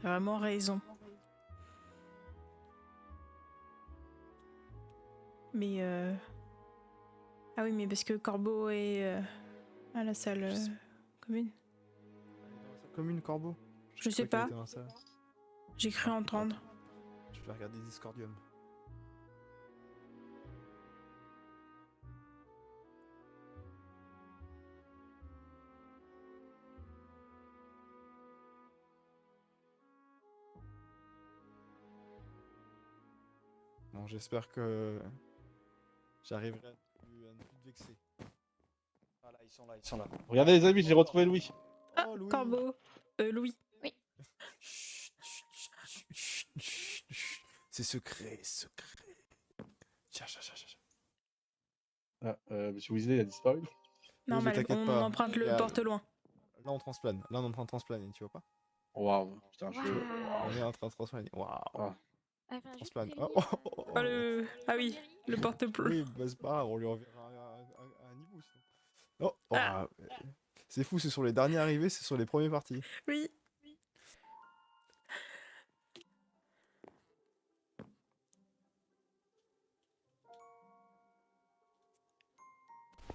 T'as vraiment raison. Mais Ah oui, mais parce que Corbeau est à la salle commune. Commune Corbeau? Je sais crois pas. qu'elle était dans ça. J'ai cru entendre. Je vais regarder Discordium. Bon, j'espère que j'arriverai à ne plus te vexer. Voilà, ils sont là, ils sont là. Regardez les amis, j'ai retrouvé Louis. Ah, Corbeau. Louis. Oui. C'est secret, secret. Tiens. Ah, Monsieur Weasley a disparu. Normal, on emprunte le porte loin. Là on transplane, là on est en train de transplaner, tu vois pas? Waouh, putain, je... On est en train de transplaner, waouh. Transplane. Ah oui, le porte-plume. Oui, bah c'est pas grave, on lui enverra un niveau sinon. C'est fou, c'est sur les derniers arrivés, c'est sur les premiers partis. Oui.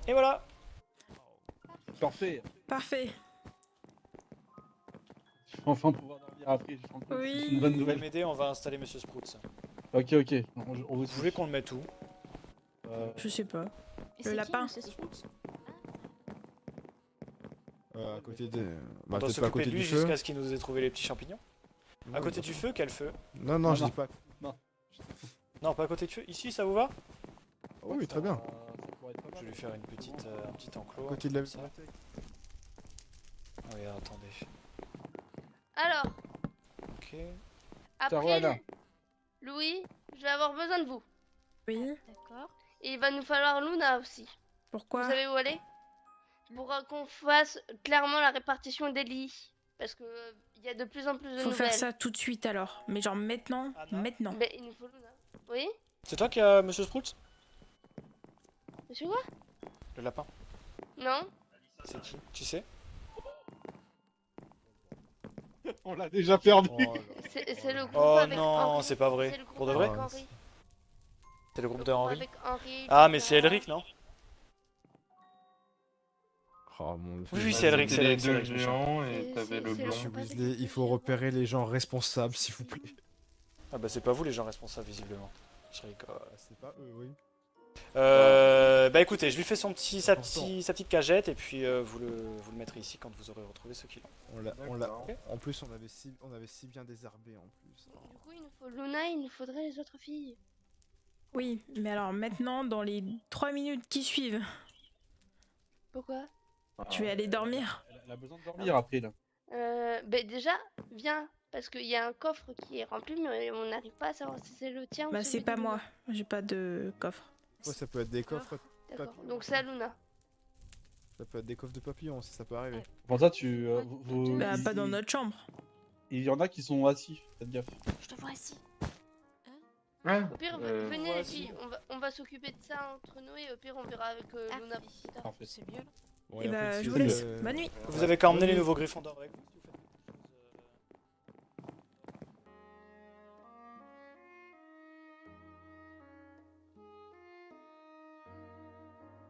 Et voilà. Parfait. Parfait. Je vais enfin pouvoir dormir après, je sens que Oui. c'est une bonne nouvelle. M'aider, on va installer Monsieur Sprouts. Ok. Vous voulez qu'on le mette où? Je sais pas. Et Le c'est lapin. qui, Monsieur Sprouts? À côté de... On doit peut-être pas à s'occuper côté de lui du feu. jusqu'à ce qu'il nous ait trouvé les petits champignons. À côté du feu, quel feu? Non, je dis pas. Non, pas à côté du feu. Ici, ça vous va? Oui, très bien. Je vais lui faire une petite, un petit enclos. À côté de la comme ça. Oui, attendez. Alors, Ok. après, Louis, je vais avoir besoin de vous. Oui. D'accord. Et il va nous falloir Luna aussi. Pourquoi? Vous savez où aller? Pour qu'on fasse clairement la répartition des lits. Parce que il y a de plus en plus de Faut nouvelles. faire ça tout de suite alors. Mais genre maintenant. Maintenant. Mais il nous faut Luna. Oui? C'est toi qui as Monsieur Sprouts? Monsieur quoi? Le lapin. Non? C'est qui? Tu sais? On l'a déjà perdu. C'est le groupe Oh avec non, Henri. c'est pas vrai. C'est le groupe Pour de vrai? avec Henri. C'est le groupe Le de groupe Henri? avec Henri, Ah, mais Luna. c'est Elric, non? Oh mon dieu. Oui, c'est Elric, c'est Elric. Les deux géants et t'avais le blond. Monsieur Weasley, il faut repérer les gens responsables, s'il vous plaît. Ah bah c'est pas vous les gens responsables, visiblement. Je rigole. C'est pas eux, oui. Bah écoutez, je lui fais sa petite cagette et puis vous le mettrez ici quand vous aurez retrouvé ce qu'il a. En plus, on avait si bien désherbé en plus. Du coup, il nous faut Luna, il nous faudrait les autres filles. Oui, mais alors maintenant, dans les 3 minutes qui suivent, Pourquoi? tu vas aller dormir. Elle a besoin de dormir après là. Bah déjà, viens. Parce qu'il y a un coffre qui est rempli, mais on n'arrive pas à savoir si c'est le tien ou Bah celui c'est de pas Luna. moi. J'ai pas de coffre. Ouais, ça peut être des coffres. D'accord, donc c'est à Luna. Ça peut être des coffres de papillons si ça peut arriver. Pour ça, Bah pas dans notre chambre. Il y en a qui sont assis, faites gaffe. Je te vois assis. Ouais. Au pire, venez les filles, on va s'occuper de ça entre nous et au pire on verra avec Luna plus tard. Parfait. C'est mieux là. Bon, Et un peu bah de je vous suite, laisse. Bonne nuit. Vous avez qu'à emmener les nouveaux Gryffondors avec vous?